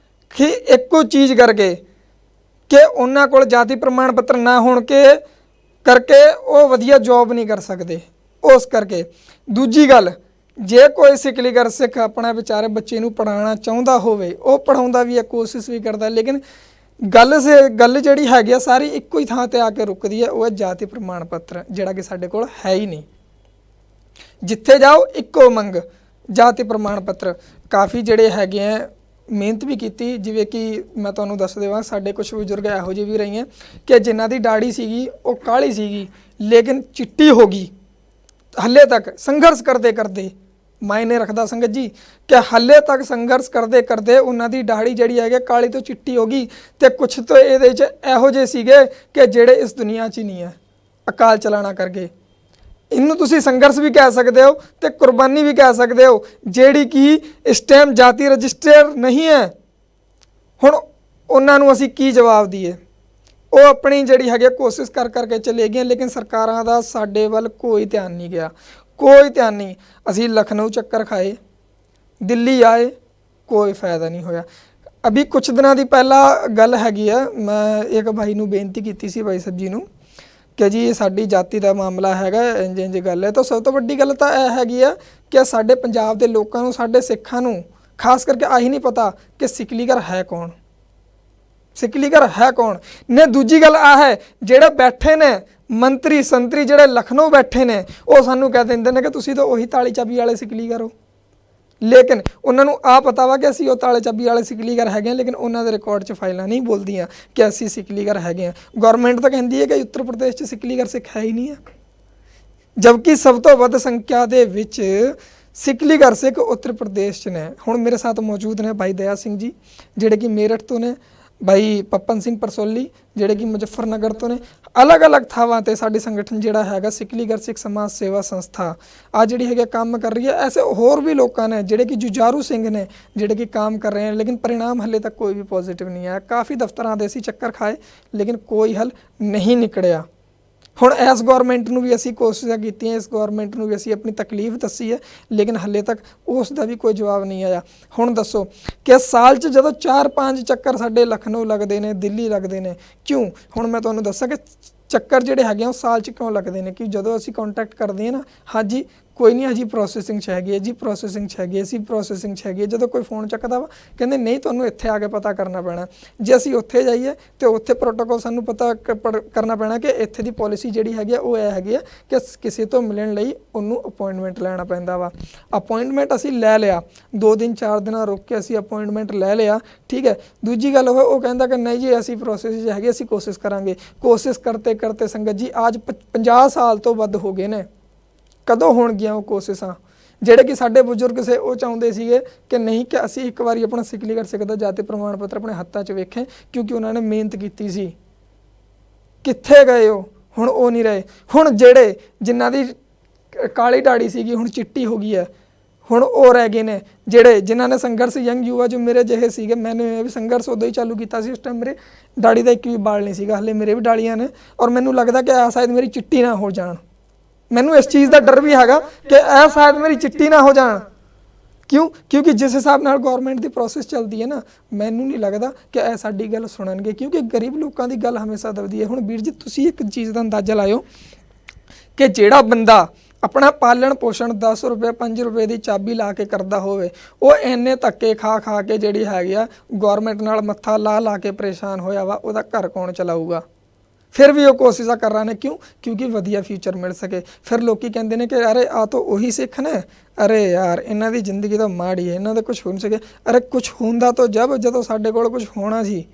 ਕਿ ਇੱਕੋ ਚੀਜ਼ ਕਰਕੇ ਕਿ ਉਹਨਾਂ ਕੋਲ ਜਾਤੀ ਪ੍ਰਮਾਣ ਪੱਤਰ ਨਾ ਹੋਣ ਕਰਕੇ ਉਹ ਵਧੀਆ ਜੌਬ ਨਹੀਂ ਕਰ ਸਕਦੇ। ਉਸ ਕਰਕੇ ਦੂਜੀ ਗੱਲ, ਜੇ ਕੋਈ ਸਿਕਲੀਗਰ ਸਿੱਖ ਆਪਣਾ ਵਿਚਾਰੇ ਬੱਚੇ ਨੂੰ ਪੜ੍ਹਾਉਣਾ ਚਾਹੁੰਦਾ ਹੋਵੇ, ਉਹ ਪੜ੍ਹਾਉਂਦਾ ਵੀ ਹੈ, ਕੋਸ਼ਿਸ਼ ਵੀ ਕਰਦਾ, ਲੇਕਿਨ ਗੱਲ ਜਿਹੜੀ ਹੈਗੀ ਆ ਸਾਰੀ ਇੱਕੋ ਹੀ ਥਾਂ 'ਤੇ ਆ ਕੇ ਰੁਕਦੀ ਹੈ, ਉਹ ਹੈ ਜਾਤੀ ਪ੍ਰਮਾਣ ਪੱਤਰ, ਜਿਹੜਾ ਕਿ ਸਾਡੇ ਕੋਲ ਹੈ ਹੀ ਨਹੀਂ। ਜਿੱਥੇ ਜਾਓ ਇੱਕੋ ਮੰਗ ਜਾਤੀ ਪ੍ਰਮਾਣ ਪੱਤਰ। ਕਾਫੀ ਜਿਹੜੇ ਹੈਗੇ ਆ ਮਿਹਨਤ ਵੀ ਕੀਤੀ। ਜਿਵੇਂ ਕਿ ਮੈਂ ਤੁਹਾਨੂੰ ਦੱਸ ਦੇਵਾਂ, ਸਾਡੇ ਕੁਝ ਬਜ਼ੁਰਗ ਇਹੋ ਜਿਹੇ ਵੀ ਰਹੀਆਂ ਕਿ ਜਿਨ੍ਹਾਂ ਦੀ ਦਾੜੀ ਸੀਗੀ ਉਹ ਕਾਲੀ ਸੀਗੀ ਲੇਕਿਨ ਚਿੱਟੀ ਹੋ ਗਈ। ਹੱਲੇ ਤੱਕ ਸੰਘਰਸ਼ ਕਰਦੇ ਕਰਦੇ ਮਾਇਨੇ ਰੱਖਦਾ ਸੰਗਤ ਜੀ ਕਿ ਹੱਲੇ ਤੱਕ ਸੰਘਰਸ਼ ਕਰਦੇ ਕਰਦੇ ਉਹਨਾਂ ਦੀ ਦਾੜੀ ਜਿਹੜੀ ਹੈਗੀ ਕਾਲੀ ਤੋਂ ਚਿੱਟੀ ਹੋ ਗਈ। ਤੇ ਕੁਝ ਤਾਂ ਇਹਦੇ 'ਚ ਇਹੋ ਜਿਹੇ ਸੀਗੇ ਕਿ ਜਿਹੜੇ ਇਸ ਦੁਨੀਆ 'ਚ ਹੀ ਨਹੀਂ ਹੈ, ਅਕਾਲ ਚਲਾਣਾ ਕਰਕੇ। ਇਹਨੂੰ ਤੁਸੀਂ ਸੰਘਰਸ਼ ਵੀ ਕਹਿ ਸਕਦੇ ਹੋ ਤੇ ਕੁਰਬਾਨੀ ਵੀ ਕਹਿ ਸਕਦੇ ਹੋ, ਜਿਹੜੀ ਕਿ ਇਸ ਟਾਈਮ ਜਾਤੀ ਰਜਿਸਟਰ ਨਹੀਂ ਹੈ। ਹੁਣ ਉਹਨਾਂ ਨੂੰ ਅਸੀਂ ਕੀ ਜਵਾਬ ਦਈਏ? ਉਹ ਆਪਣੀ ਜਿਹੜੀ ਹੈਗੀ ਕੋਸ਼ਿਸ਼ ਕਰਕੇ ਚਲੇ ਗਈਆਂ, ਲੇਕਿਨ ਸਰਕਾਰਾਂ ਦਾ ਸਾਡੇ ਵੱਲ ਕੋਈ ਧਿਆਨ ਨਹੀਂ ਗਿਆ, ਕੋਈ ਧਿਆਨ ਨਹੀਂ। ਅਸੀਂ ਲਖਨਊ ਚੱਕਰ ਖਾਏ, ਦਿੱਲੀ ਆਏ, ਕੋਈ ਫਾਇਦਾ ਨਹੀਂ ਹੋਇਆ। ਅਭੀ ਕੁਛ ਦਿਨਾਂ ਦੀ ਪਹਿਲਾਂ ਗੱਲ ਹੈਗੀ ਆ, ਮੈਂ ਇੱਕ ਭਾਈ ਨੂੰ ਬੇਨਤੀ ਕੀਤੀ ਸੀ, ਭਾਈ ਸਾਹਿਬ ਜੀ ਨੂੰ, ਕਿ ਜੀ ਸਾਡੀ ਜਾਤੀ ਦਾ ਮਾਮਲਾ ਹੈਗਾ, ਇੰਜ ਗੱਲ ਹੈ। ਤਾਂ ਸਭ ਤੋਂ ਵੱਡੀ ਗੱਲ ਤਾਂ ਇਹ ਹੈਗੀ ਆ ਕਿ ਸਾਡੇ ਪੰਜਾਬ ਦੇ ਲੋਕਾਂ ਨੂੰ, ਸਾਡੇ ਸਿੱਖਾਂ ਨੂੰ ਖਾਸ ਕਰਕੇ ਆਹੀ ਨਹੀਂ ਪਤਾ ਕਿ ਸਿਕਲੀਗਰ ਹੈ ਕੌਣ, ਸਿਕਲੀਗਰ ਹੈ ਕੌਣ ਨੇ। ਦੂਜੀ ਗੱਲ ਆ ਹੈ, ਜਿਹੜੇ ਬੈਠੇ ਨੇ ਮੰਤਰੀ ਸੰਤਰੀ ਜਿਹੜੇ ਲਖਨਊ ਬੈਠੇ ਨੇ, ਉਹ ਸਾਨੂੰ ਕਹਿ ਦਿੰਦੇ ਨੇ ਕਿ ਤੁਸੀਂ ਤਾਂ ਉਹੀ ਤਾਲੀ ਚਾਬੀ ਵਾਲੇ ਸਿਕਲੀਗਰ ਹੋ, ਲੇਕਿਨ ਉਹਨਾਂ ਨੂੰ ਆ ਪਤਾ ਵਾ ਕਿ ਅਸੀਂ ਉਹ ਤਾਲੇ ਚਾਬੀ ਵਾਲੇ ਸਿਕਲੀਗਰ ਹੈਗੇ ਹਾਂ, ਲੇਕਿਨ ਉਹਨਾਂ ਦੇ ਰਿਕਾਰਡ 'ਚ ਫਾਈਲਾਂ ਨਹੀਂ ਬੋਲਦੀਆਂ ਕਿ ਅਸੀਂ ਸਿਕਲੀਗਰ ਹੈਗੇ ਹਾਂ। ਗੌਰਮੈਂਟ ਤਾਂ ਕਹਿੰਦੀ ਹੈ ਕਿ ਉੱਤਰ ਪ੍ਰਦੇਸ਼ 'ਚ ਸਿਕਲੀਗਰ ਸਿੱਖ ਹੈ ਹੀ ਨਹੀਂ ਹੈ, ਜਦਕਿ ਸਭ ਤੋਂ ਵੱਧ ਸੰਖਿਆ ਦੇ ਵਿੱਚ ਸਿਕਲੀਗਰ ਸਿੱਖ ਉੱਤਰ ਪ੍ਰਦੇਸ਼ 'ਚ ਨੇ। ਹੁਣ ਮੇਰੇ ਸਾਥ ਮੌਜੂਦ ਨੇ ਭਾਈ ਦਇਆ ਸਿੰਘ ਜੀ ਜਿਹੜੇ ਕਿ ਮੇਰਠ ਤੋਂ ਨੇ, ਭਾਈ ਪਪਨ ਸਿੰਘ ਪਰਸੋਲੀ ਜਿਹੜੇ ਕਿ ਮੁਜ਼ੱਫਰਨਗਰ ਤੋਂ ਨੇ। ਅਲੱਗ-ਅਲੱਗ ਥਾਵਾਂ 'ਤੇ ਸਾਡੀ ਸੰਗਠਨ ਜਿਹੜਾ ਹੈਗਾ ਸਿਕਲੀਗਰ ਸਿੱਖ ਸਮਾਜ ਸੇਵਾ ਸੰਸਥਾ ਆ ਜਿਹੜੀ ਹੈਗਾ ਕੰਮ ਕਰ ਰਹੀ ਹੈ। ਐਸੇ ਹੋਰ ਵੀ ਲੋਕਾਂ ਨੇ ਜਿਹੜੇ ਕਿ ਜੁਝਾਰੂ ਸਿੰਘ ਨੇ ਜਿਹੜੇ ਕਿ ਕੰਮ ਕਰ ਰਹੇ ਹਨ, ਲੇਕਿਨ परिणाम ਹਲੇ ਤੱਕ ਕੋਈ ਵੀ ਪੋਜ਼ਿਟਿਵ ਨਹੀਂ ਆਇਆ। ਕਾਫੀ ਦਫ਼ਤਰਾਂ ਦੇ ਅਸੀਂ ਚੱਕਰ ਖਾਏ ਲੇਕਿਨ ਕੋਈ ਹੱਲ ਨਹੀਂ ਨਿਕਲਿਆ। ਹੁਣ ਇਸ ਗੌਰਮੈਂਟ ਨੂੰ ਵੀ ਅਸੀਂ ਕੋਸ਼ਿਸ਼ਾਂ ਕੀਤੀਆਂ, ਇਸ ਗੌਰਮੈਂਟ ਨੂੰ ਵੀ ਅਸੀਂ ਆਪਣੀ ਤਕਲੀਫ ਦੱਸੀ ਹੈ, ਲੇਕਿਨ ਹੱਲੇ ਤੱਕ ਉਸ ਦਾ ਵੀ ਕੋਈ ਜਵਾਬ ਨਹੀਂ ਆਇਆ। ਹੁਣ ਦੱਸੋ ਕਿ ਸਾਲ 'ਚ ਜਦੋਂ 4-5 ਚੱਕਰ ਸਾਡੇ ਲਖਨਊ ਲੱਗਦੇ ਨੇ, ਦਿੱਲੀ ਲੱਗਦੇ ਨੇ, ਕਿਉਂ? ਹੁਣ ਮੈਂ ਤੁਹਾਨੂੰ ਦੱਸਾਂ ਕਿ ਚੱਕਰ ਜਿਹੜੇ ਹੈਗੇ ਆ ਉਹ ਸਾਲ 'ਚ ਕਿਉਂ ਲੱਗਦੇ ਨੇ। ਕਿ ਜਦੋਂ ਅਸੀਂ ਕੰਟੈਕਟ ਕਰਦੇ ਹਾਂ ਨਾ, ਹਾਂਜੀ ਕੋਈ ਨਹੀਂ ਹਜੀ ਪ੍ਰੋਸੈਸਿੰਗ 'ਚ ਹੈਗੀ ਹੈ ਜੀ, ਪ੍ਰੋਸੈਸਿੰਗ 'ਚ ਹੈਗੀ ਹੈ, ਅਸੀਂ ਪ੍ਰੋਸੈਸਿੰਗ 'ਚ ਹੈਗੀ ਹੈ। ਜਦੋਂ ਕੋਈ ਫੋਨ ਚੱਕਦਾ ਵਾ ਕਹਿੰਦੇ ਨਹੀਂ ਤੁਹਾਨੂੰ ਇੱਥੇ ਆ ਕੇ ਪਤਾ ਕਰਨਾ ਪੈਣਾ। ਜੇ ਅਸੀਂ ਉੱਥੇ ਜਾਈਏ ਤਾਂ ਉੱਥੇ ਪ੍ਰੋਟੋਕੋਲ ਸਾਨੂੰ ਪਤਾ ਕਰਨਾ ਪੈਣਾ ਕਿ ਇੱਥੇ ਦੀ ਪੋਲਿਸੀ ਜਿਹੜੀ ਹੈਗੀ ਆ ਉਹ ਇਹ ਹੈਗੀ ਆ ਕਿ ਕਿਸੇ ਤੋਂ ਮਿਲਣ ਲਈ ਉਹਨੂੰ ਅਪਾਇੰਟਮੈਂਟ ਲੈਣਾ ਪੈਂਦਾ ਵਾ। ਅਪਾਇੰਟਮੈਂਟ ਅਸੀਂ ਲੈ ਲਿਆ, 2 ਦਿਨ 4 ਦਿਨ ਰੁਕ ਕੇ ਅਸੀਂ ਅਪਾਇੰਟਮੈਂਟ ਲੈ ਲਿਆ, ਠੀਕ ਹੈ। ਦੂਜੀ ਗੱਲ ਉਹ ਕਹਿੰਦਾ ਕਿ ਨਹੀਂ ਜੀ ਅਸੀਂ ਪ੍ਰੋਸੈਸ 'ਚ ਹੈਗੇ, ਅਸੀਂ ਕੋਸ਼ਿਸ਼ ਕਰਾਂਗੇ। ਕੋਸ਼ਿਸ਼ ਕਰਤੇ ਕਰਤੇ ਸੰਗਤ ਜੀ ਅੱਜ 50 ਸਾਲ ਤੋਂ ਵੱਧ ਹੋ ਗਏ ਨੇ। ਕਦੋਂ ਹੋਣਗੀਆਂ ਉਹ ਕੋਸ਼ਿਸ਼ਾਂ? ਜਿਹੜੇ ਕਿ ਸਾਡੇ ਬਜ਼ੁਰਗ ਸੇ ਉਹ ਚਾਹੁੰਦੇ ਸੀਗੇ ਕਿ ਨਹੀਂ ਕਿ ਅਸੀਂ ਇੱਕ ਵਾਰੀ ਆਪਣਾ ਸਿਕਲੀਗਰ ਸਿੱਖ ਦਾ ਜਾਤੀ ਪ੍ਰਮਾਣ ਪੱਤਰ ਆਪਣੇ ਹੱਥਾਂ 'ਚ ਵੇਖੇ, ਕਿਉਂਕਿ ਉਹਨਾਂ ਨੇ ਮਿਹਨਤ ਕੀਤੀ ਸੀ। ਕਿੱਥੇ ਗਏ ਉਹ? ਹੁਣ ਉਹ ਨਹੀਂ ਰਹੇ। ਹੁਣ ਜਿਹੜੇ ਜਿਨ੍ਹਾਂ ਦੀ ਕਾਲੀ ਦਾੜੀ ਸੀਗੀ ਹੁਣ ਚਿੱਟੀ ਹੋ ਗਈ ਹੈ, ਹੁਣ ਉਹ ਰਹਿ ਗਏ ਨੇ। ਜਿਹੜੇ ਜਿਨ੍ਹਾਂ ਨੇ ਸੰਘਰਸ਼, ਯੰਗ ਯੁਵਾ ਜੋ ਮੇਰੇ ਜਿਹੇ ਸੀਗੇ, ਮੈंने ਵੀ ਸੰਘਰਸ਼ ਉਦੋਂ ਹੀ ਚਾਲੂ ਕੀਤਾ ਸੀ। ਉਸ ਟਾਈਮ ਮੇਰੇ ਦਾੜੀ ਦਾ ਇੱਕ ਵੀ ਬਾਲ ਨਹੀਂ ਸੀਗਾ, ਹਲੇ ਮੇਰੇ ਵੀ ਦਾੜੀਆਂ ਨੇ, ਔਰ ਮੈਨੂੰ ਲੱਗਦਾ ਕਿ ਸ਼ਾਇਦ ਮੇਰੀ ਚਿੱਟੀ ਨਾ ਹੋ ਜਾਣ। ਮੈਨੂੰ ਇਸ ਚੀਜ਼ ਦਾ ਡਰ ਵੀ ਹੈਗਾ ਕਿ ਇਹ ਸ਼ਾਇਦ ਮੇਰੀ ਚਿੱਟੀ ਨਾ ਹੋ ਜਾਣ। ਕਿਉਂ? ਕਿਉਂਕਿ ਜਿਸ ਹਿਸਾਬ ਨਾਲ ਗੌਰਮੈਂਟ ਦੀ ਪ੍ਰੋਸੈਸ ਚੱਲਦੀ ਹੈ ਨਾ, ਮੈਨੂੰ ਨਹੀਂ ਲੱਗਦਾ ਕਿ ਇਹ ਸਾਡੀ ਗੱਲ ਸੁਣਨਗੇ, ਕਿਉਂਕਿ ਗਰੀਬ ਲੋਕਾਂ ਦੀ ਗੱਲ ਹਮੇਸ਼ਾ ਦਬਦੀ ਹੈ। ਹੁਣ ਵੀਰ ਜੀ ਤੁਸੀਂ ਇੱਕ ਚੀਜ਼ ਦਾ ਅੰਦਾਜ਼ਾ ਲਾਇਓ ਕਿ ਜਿਹੜਾ ਬੰਦਾ ਆਪਣਾ ਪਾਲਣ ਪੋਸ਼ਣ 10 ਰੁਪਏ 5 ਰੁਪਏ ਦੀ ਚਾਬੀ ਲਾ ਕੇ ਕਰਦਾ ਹੋਵੇ, ਉਹ ਇੰਨੇ ਧੱਕੇ ਖਾ ਕੇ ਜਿਹੜੀ ਹੈਗੀ ਆ ਗੌਰਮੈਂਟ ਨਾਲ ਮੱਥਾ ਲਾ ਕੇ ਪਰੇਸ਼ਾਨ ਹੋਇਆ ਵਾ, ਉਹਦਾ ਘਰ ਕੌਣ ਚਲਾਊਗਾ? ਫਿਰ ਵੀ ਉਹ ਕੋਸ਼ਿਸ਼ਾਂ ਕਰ ਰਹੇ ਨੇ। ਕਿਉਂ? ਕਿਉਂਕਿ ਵਧੀਆ ਫਿਊਚਰ ਮਿਲ ਸਕੇ। ਫਿਰ ਲੋਕੀ ਕਹਿੰਦੇ ਨੇ ਕਿ ਅਰੇ ਆ ਤਾਂ ਉਹੀ ਸਿੱਖ ਨੇ, ਅਰੇ ਯਾਰ ਇਹਨਾਂ ਦੀ ਜ਼ਿੰਦਗੀ ਤਾਂ ਮਾੜੀ ਹੈ, ਇਹਨਾਂ ਦਾ ਕੁਝ ਹੋ ਨਹੀਂ ਸਕੇ। ਅਰੇ ਕੁਝ ਹੁੰਦਾ ਤਾਂ ਜਦੋਂ ਸਾਡੇ ਕੋਲ ਕੁਝ ਹੋਣਾ ਸੀ।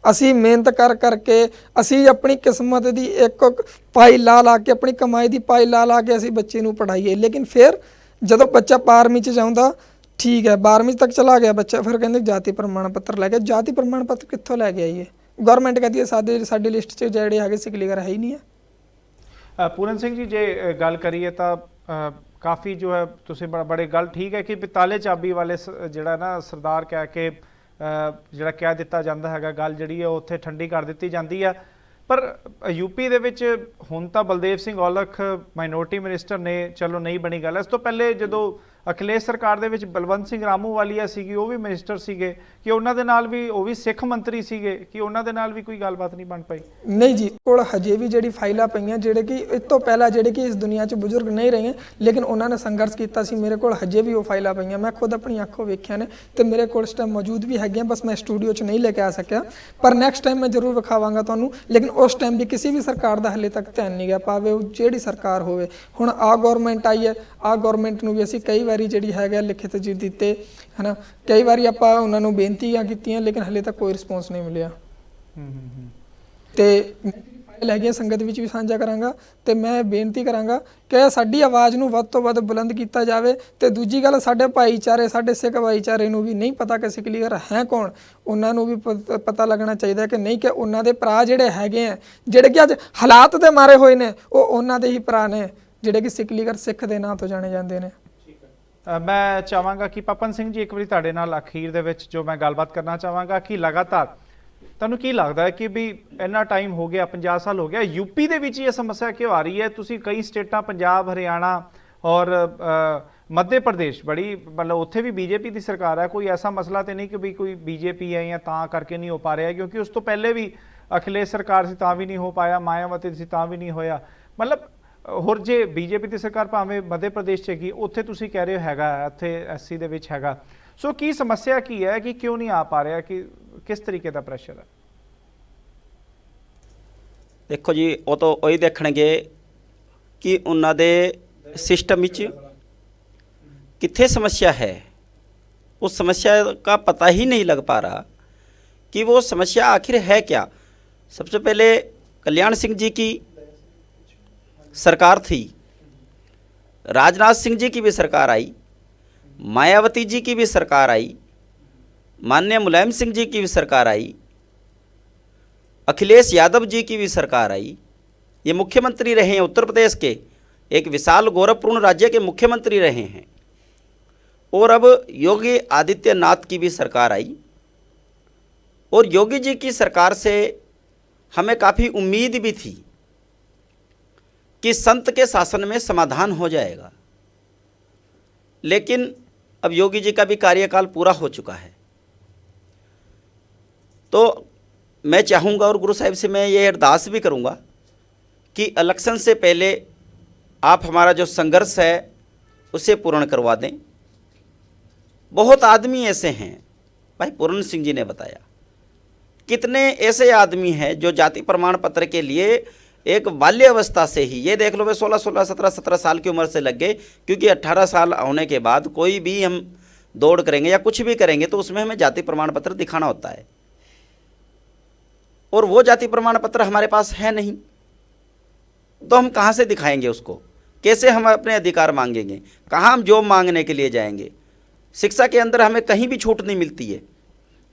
ਅਸੀਂ ਮਿਹਨਤ ਕਰਕੇ ਅਸੀਂ ਆਪਣੀ ਕਿਸਮਤ ਦੀ ਇੱਕ ਪਾਈ ਲਾ ਕੇ, ਆਪਣੀ ਕਮਾਈ ਦੀ ਪਾਈ ਲਾ ਕੇ ਅਸੀਂ ਬੱਚੇ ਨੂੰ ਪੜ੍ਹਾਈਏ, ਲੇਕਿਨ ਫਿਰ ਜਦੋਂ ਬੱਚਾ 12ਵੀਂ 'ਚ ਜਾਉਂਦਾ, ਠੀਕ ਹੈ 12ਵੀਂ ਤੱਕ ਚਲਾ ਗਿਆ ਬੱਚਾ, ਫਿਰ ਕਹਿੰਦੇ ਜਾਤੀ ਪ੍ਰਮਾਣ ਪੱਤਰ ਲੈ ਕੇ। ਜਾਤੀ ਪ੍ਰਮਾਣ ਪੱਤਰ ਕਿੱਥੋਂ ਲੈ ਕੇ ਆਈਏ? ਗੌਰਮੈਂਟ ਕਹਿੰਦੀ ਹੈ ਸਾਡੀ ਲਿਸਟ 'ਚ ਜਿਹੜੇ ਹੈਗੇ ਸਿਕਲੀਗਰ ਹੈ ਹੀ ਨਹੀਂ ਹੈ। ਪੂਰਨ ਸਿੰਘ ਜੀ, ਜੇ ਗੱਲ ਕਰੀਏ ਤਾਂ ਕਾਫੀ ਜੋ ਹੈ ਤੁਸੀਂ ਬੜੇ ਗੱਲ ਠੀਕ ਹੈ ਕਿ ਤਾਲੇ ਚਾਬੀ ਵਾਲੇ ਜਿਹੜਾ ਨਾ ਸਰਦਾਰ ਕਹਿ ਕੇ ਜਿਹੜਾ ਕਹਿ ਦਿੱਤਾ ਜਾਂਦਾ ਹੈਗਾ, ਗੱਲ ਜਿਹੜੀ ਹੈ ਉੱਥੇ ਠੰਡੀ ਕਰ ਦਿੱਤੀ ਜਾਂਦੀ ਆ। ਪਰ यूपी ਦੇ ਵਿੱਚ ਹੁਣ ਤਾਂ ਬਲਦੇਵ ਸਿੰਘ ਔਲਖ ਮਾਈਨੋਰਟੀ ਮਿਨਿਸਟਰ ਨੇ, ਚਲੋ ਨਹੀਂ ਬਣੀ ਗੱਲ। ਇਸ ਤੋਂ ਪਹਿਲੇ ਜਦੋਂ ਅਖਿਲੇਸ਼ ਸਰਕਾਰ ਦੇ ਵਿੱਚ ਬਲਵੰਤ ਸਿੰਘ ਰਾਮੂਵਾਲੀਆ ਸੀਗੀ, ਉਹ ਵੀ ਮਿਨਿਸਟਰ ਸੀਗੇ, ਕਿ ਉਹਨਾਂ ਦੇ ਨਾਲ ਵੀ, ਉਹ ਵੀ ਸਿੱਖ ਮੰਤਰੀ ਸੀਗੇ, ਕਿ ਉਹਨਾਂ ਦੇ ਨਾਲ ਵੀ ਕੋਈ ਗੱਲਬਾਤ ਨਹੀਂ ਬਣ ਪਾਈ? ਨਹੀਂ ਜੀ, ਕੋਲ ਹਜੇ ਵੀ ਜਿਹੜੀ ਫਾਈਲਾਂ ਪਈਆਂ ਜਿਹੜੇ ਕਿ ਇਸ ਤੋਂ ਪਹਿਲਾਂ ਜਿਹੜੇ ਕਿ ਇਸ ਦੁਨੀਆ 'ਚ ਬਜ਼ੁਰਗ ਨਹੀਂ ਰਹੇ, ਲੇਕਿਨ ਉਹਨਾਂ ਨੇ ਸੰਘਰਸ਼ ਕੀਤਾ ਸੀ, ਮੇਰੇ ਕੋਲ ਹਜੇ ਵੀ ਉਹ ਫਾਈਲਾਂ ਪਈਆਂ। ਮੈਂ ਖੁਦ ਆਪਣੀ ਅੱਖੋਂ ਵੇਖਿਆ ਨੇ ਤੇ ਮੇਰੇ ਕੋਲ ਇਸ ਟਾਈਮ ਮੌਜੂਦ ਵੀ ਹੈਗੀਆਂ, ਬਸ ਮੈਂ ਸਟੂਡੀਓ 'ਚ ਨਹੀਂ ਲੈ ਕੇ ਆ ਸਕਿਆ, ਪਰ ਨੈਕਸਟ ਟਾਈਮ ਮੈਂ ਜ਼ਰੂਰ ਵਿਖਾਵਾਂਗਾ ਤੁਹਾਨੂੰ। ਲੇਕਿਨ ਉਸ ਟਾਈਮ ਵੀ ਕਿਸੇ ਵੀ ਸਰਕਾਰ ਦਾ ਹਲੇ ਤੱਕ ਧਿਆਨ ਨਹੀਂ ਗਿਆ, ਭਾਵੇਂ ਉਹ ਜਿਹੜੀ ਸਰਕਾਰ ਹੋਵੇ। ਹੁਣ ਆਹ ਗੌਰਮੈਂਟ ਆਈ ਹੈ, ਆਹ ਗੌਰਮੈਂਟ ਨੂੰ ਵੀ ਅਸੀਂ ਕਈ ਵਾਰੀ ਜਿਹੜੀ ਹੈਗਾ ਲਿਖਿਤ ਜੀ ਦਿੱਤੇ, ਹੈ ਨਾ, ਕਈ ਵਾਰੀ ਆਪਾਂ ਉਹਨਾਂ ਨੂੰ ਬੇਨਤੀਆਂ ਕੀਤੀਆਂ, ਲੇਕਿਨ ਹਲੇ ਤੱਕ ਕੋਈ ਰਿਸਪੌਂਸ ਨਹੀਂ ਮਿਲਿਆ। ਤੇ ਫਾਈਲ ਹੈਗੀਆਂ ਸੰਗਤ ਵਿੱਚ ਵੀ ਸਾਂਝਾ ਕਰਾਂਗਾ ਤੇ ਮੈਂ ਬੇਨਤੀ ਕਰਾਂਗਾ ਕਿ ਸਾਡੀ ਆਵਾਜ਼ ਨੂੰ ਵੱਧ ਤੋਂ ਵੱਧ ਬੁਲੰਦ ਕੀਤਾ ਜਾਵੇ। ਤੇ ਦੂਜੀ ਗੱਲ, ਸਾਡੇ ਭਾਈਚਾਰੇ, ਸਾਡੇ ਸਿੱਖ ਭਾਈਚਾਰੇ ਨੂੰ ਵੀ ਨਹੀਂ ਪਤਾ ਕਿ ਸਿੱਖ ਲੀਡਰ ਹੈ ਕੌਣ, ਉਹਨਾਂ ਨੂੰ ਵੀ ਪਤਾ ਲੱਗਣਾ ਚਾਹੀਦਾ ਕਿ ਨਹੀਂ, ਕਿ ਉਹਨਾਂ ਦੇ ਭਰਾ ਜਿਹੜੇ ਹੈਗੇ ਆ, ਜਿਹੜੇ ਕਿ ਅੱਜ ਹਾਲਾਤ ਦੇ ਮਾਰੇ ਹੋਏ ਨੇ, ਉਹ ਉਹਨਾਂ ਦੇ ਹੀ ਭਰਾ ਨੇ, ਜਿਹੜੇ ਕਿ ਸਿੱਖ ਲੀਡਰ ਸਿੱਖ ਦੇ ਨਾਂ ਤੋਂ ਜਾਣੇ ਜਾਂਦੇ ਨੇ। ਮੈਂ ਚਾਹਾਂਗਾ ਕਿ ਪਪਨ ਸਿੰਘ ਜੀ, ਇੱਕ ਵਾਰੀ ਤੁਹਾਡੇ ਨਾਲ ਅਖੀਰ ਦੇ ਵਿੱਚ ਜੋ ਮੈਂ ਗੱਲਬਾਤ ਕਰਨਾ ਚਾਹਾਂਗਾ ਕਿ ਲਗਾਤਾਰ ਤੁਹਾਨੂੰ ਕੀ ਲੱਗਦਾ ਹੈ ਕਿ ਵੀ ਇੰਨਾ ਟਾਈਮ ਹੋ ਗਿਆ, 50 ਸਾਲ ਹੋ ਗਿਆ, यूपी ਦੇ ਵਿੱਚ ਇਹ ਸਮੱਸਿਆ ਕਿਉਂ ਆ ਰਹੀ ਹੈ? ਤੁਸੀਂ ਕਈ ਸਟੇਟਾਂ, ਪੰਜਾਬ, ਹਰਿਆਣਾ ਔਰ ਮੱਧ ਪ੍ਰਦੇਸ਼, ਬੜੀ ਮਤਲਬ ਉੱਥੇ ਵੀ ਬੀਜੇਪੀ ਦੀ ਸਰਕਾਰ ਹੈ, ਕੋਈ ਐਸਾ ਮਸਲਾ ਤੇ ਨਹੀਂ ਕਿ ਵੀ ਕੋਈ ਬੀਜੇਪੀ ਹੈ ਜਾਂ ਤਾਂ ਕਰਕੇ ਨਹੀਂ ਹੋ ਪਾ ਰਿਹਾ, ਕਿਉਂਕਿ ਉਸ ਤੋਂ ਪਹਿਲੇ ਵੀ ਅਖਿਲੇਸ਼ ਸਰਕਾਰ ਸੀ ਤਾਂ ਵੀ ਨਹੀਂ ਹੋ ਪਾਇਆ, ਮਾਇਆਵਤੀ ਸੀ ਤਾਂ ਵੀ ਨਹੀਂ ਹੋਇਆ। ਮਤਲਬ ਹੋਰ ਜੇ ਬੀਜੇਪੀ ਦੀ ਸਰਕਾਰ ਭਾਵੇਂ ਮੱਧ ਪ੍ਰਦੇਸ਼ 'ਚ ਹੈਗੀ, ਉੱਥੇ ਤੁਸੀਂ ਕਹਿ ਰਹੇ ਹੋ ਹੈਗਾ, ਇੱਥੇ ਐਸਸੀ ਦੇ ਵਿੱਚ ਹੈਗਾ। ਸੋ ਕੀ ਸਮੱਸਿਆ ਕੀ ਹੈ ਕਿ ਕਿਉਂ ਨਹੀਂ ਆ ਪਾ ਰਿਹਾ, ਕਿ ਕਿਸ ਤਰੀਕੇ ਦਾ ਪ੍ਰੈਸ਼ਰ ਹੈ? ਦੇਖੋ ਜੀ, ਉਹ ਤਾਂ ਉਹੀ ਦੇਖਣਗੇ ਕਿ ਉਹਨਾਂ ਦੇ ਸਿਸਟਮ ਵਿੱਚ कितने समस्या है। उस समस्या का पता ही नहीं लग पा रहा कि वो समस्या आखिर है क्या। सबसे पहले कल्याण सिंह जी की सरकार थी, राजनाथ सिंह जी की भी सरकार आई, मायावती जी की भी सरकार आई, माननीय मुलायम सिंह जी की भी सरकार आई, अखिलेश यादव जी की भी सरकार आई। ये मुख्यमंत्री रहे हैं उत्तर प्रदेश के, एक विशाल गौरवपूर्ण राज्य के मुख्यमंत्री रहे हैं। और अब योगी आदित्यनाथ की भी सरकार आई, और योगी जी की सरकार से हमें काफ़ी उम्मीद भी थी कि संत के शासन में समाधान हो जाएगा। लेकिन अब योगी जी का भी कार्यकाल पूरा हो चुका है, तो मैं चाहूँगा और गुरु साहिब से मैं ये अरदास भी करूँगा कि इलेक्शन से पहले आप हमारा जो संघर्ष है उसे पूर्ण करवा दें। बहुत आदमी ऐसे हैं, भाई पूर्ण सिंह जी ने बताया, कितने ऐसे आदमी हैं जो जाति प्रमाण पत्र के लिए एक बाल्य अवस्था से ही, ये देख लो वे 16, 17, 17 साल की उम्र से लग गए, क्योंकि 18 साल होने के बाद कोई भी हम दौड़ करेंगे या कुछ भी करेंगे तो उसमें हमें जाति प्रमाण पत्र दिखाना होता है, और वो जाति प्रमाण पत्र हमारे पास है नहीं, तो हम कहाँ से दिखाएंगे उसको, कैसे हम अपने अधिकार मांगेंगे, कहाँ हम जॉब मांगने के लिए जाएंगे। शिक्षा के अंदर हमें कहीं भी छूट नहीं मिलती है,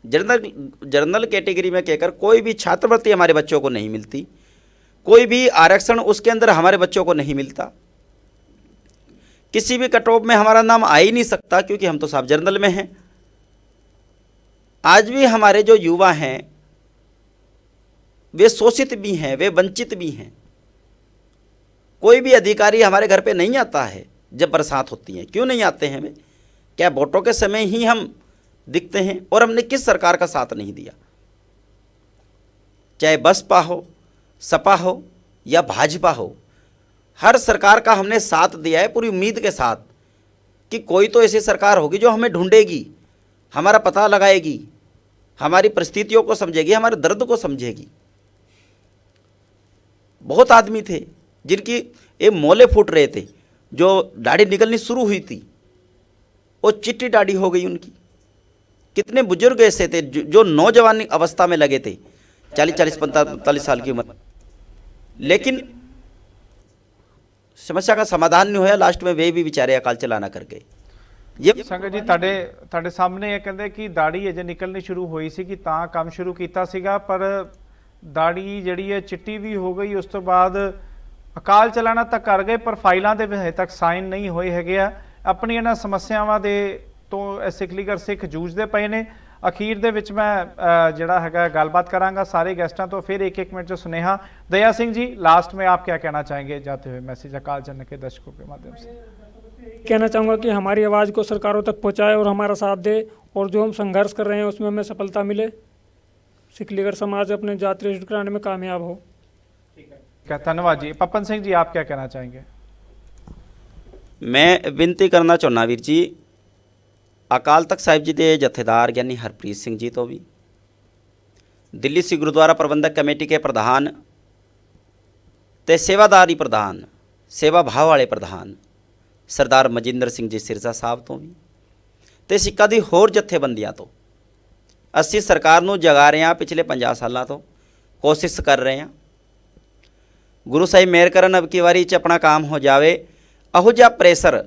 जनरल कैटेगरी में कहकर कोई भी छात्रवृत्ति हमारे बच्चों को नहीं मिलती, कोई भी आरक्षण उसके अंदर हमारे बच्चों को नहीं मिलता, किसी भी कट ऑफ में हमारा नाम आ ही नहीं सकता, क्योंकि हम तो साहब जनरल में हैं। आज भी हमारे जो युवा हैं वे शोषित भी हैं, वे वंचित भी हैं। कोई भी अधिकारी हमारे घर पे नहीं आता है जब बरसात होती है। क्यों नहीं आते हैं वे? क्या वोटों के समय ही हम दिखते हैं? और हमने किस सरकार का साथ नहीं दिया, चाहे बसपा हो, सपा हो या भाजपा हो, हर सरकार का हमने साथ दिया है पूरी उम्मीद के साथ कि कोई तो ऐसी सरकार होगी जो हमें ढूंढेगी, हमारा पता लगाएगी, हमारी परिस्थितियों को समझेगी, हमारे दर्द को समझेगी। बहुत आदमी थे जिनकी ये मोले फूट रहे थे, जो दाढ़ी निकलनी शुरू हुई थी वो चिट्टी दाढ़ी हो गई उनकी। कितने बुजुर्ग ऐसे थे जो नौजवान अवस्था में लगे थे, 40, 45 साल की उम्र, लेकिन समस्या का समाधान नहीं होया। लास्ट में वे भी बेचारे अकाल चलाना कर गए। ये ਸੰਗਤ ਜੀ ਤੁਹਾਡੇ ਸਾਹਮਣੇ ਇਹ ਕਹਿੰਦੇ ਕਿ ਦਾੜੀ ਅਜੇ ਨਿਕਲਣੀ ਸ਼ੁਰੂ ਹੋਈ ਸੀ ਕਿ ਤਾਂ ਕੰਮ ਸ਼ੁਰੂ ਕੀਤਾ ਸੀਗਾ, ਪਰ ਦਾੜੀ ਜਿਹੜੀ ਹੈ ਚਿੱਟੀ ਵੀ ਹੋ ਗਈ। ਉਸ ਤੋਂ ਬਾਅਦ ਅਕਾਲ ਚਲਾਣਾ ਤਾਂ ਕਰ ਗਏ ਪਰ ਫਾਈਲਾਂ ਦੇ ਵਿੱਚ ਹਜੇ ਤੱਕ ਸਾਈਨ ਨਹੀਂ ਹੋਏ ਹੈਗੇ ਆ। ਆਪਣੀਆਂ ਇਹਨਾਂ ਸਮੱਸਿਆਵਾਂ ਦੇ ਤੋਂ ਸਿੱਖਲੀਗਰ ਸਿੱਖ ਜੂਝਦੇ ਪਏ ਨੇ। ਅਖੀਰ ਦੇ ਵਿੱਚ ਮੈਂ ਜਿਹੜਾ ਹੈਗਾ ਗੱਲਬਾਤ ਕਰਾਂਗਾ ਸਾਰੇ ਗੈਸਟਾਂ ਤੋਂ। फिर एक मिनट जो सुनेहा दया सिंह जी, लास्ट में आप क्या कहना चाहेंगे जाते हुए मैसेज अकाल चैनल के दर्शकों के माध्यम से? कहना चाहूँगा कि हमारी आवाज़ को सरकारों तक पहुँचाए और हमारा साथ दे, और जो हम संघर्ष कर रहे हैं उसमें हमें सफलता मिले, सिखलीगर समाज अपने जाति रजिस्टर कराने में कामयाब हो। क्या धन्यवाद जी। पपन सिंह जी, आप क्या कहना चाहेंगे? मैं विनती करना चाਹੁੰਦਾ ਵੀਰ ਜੀ ਅਕਾਲ ਤਖਤ ਸਾਹਿਬ ਜੀ ਦੇ ਜਥੇਦਾਰ यानी हरप्रीत सिंह जी तो भी, दिल्ली सिख गुरुद्वारा प्रबंधक कमेटी के प्रधान ते सेवादारी प्रधान, सेवा भाव वाले प्रधान सरदार मजिंदर सिंह जी सिरसा साहब तो भी, ते सिक्का दी होर जथेबंदियां तो ਅਸੀਂ ਸਰਕਾਰ ਨੂੰ ਜਗਾ ਰਹੇ ਹਾਂ। ਪਿਛਲੇ 50 ਸਾਲਾਂ ਤੋਂ ਕੋਸ਼ਿਸ਼ ਕਰ ਰਹੇ ਹਾਂ। ਗੁਰੂ ਸਾਹਿਬ ਮਿਹਰ ਕਰਨ ਅਬ ਕੀ ਵਾਰੀ 'ਚ ਆਪਣਾ ਕੰਮ ਹੋ ਜਾਵੇ। ਇਹੋ ਜਿਹਾ ਪ੍ਰੈਸ਼ਰ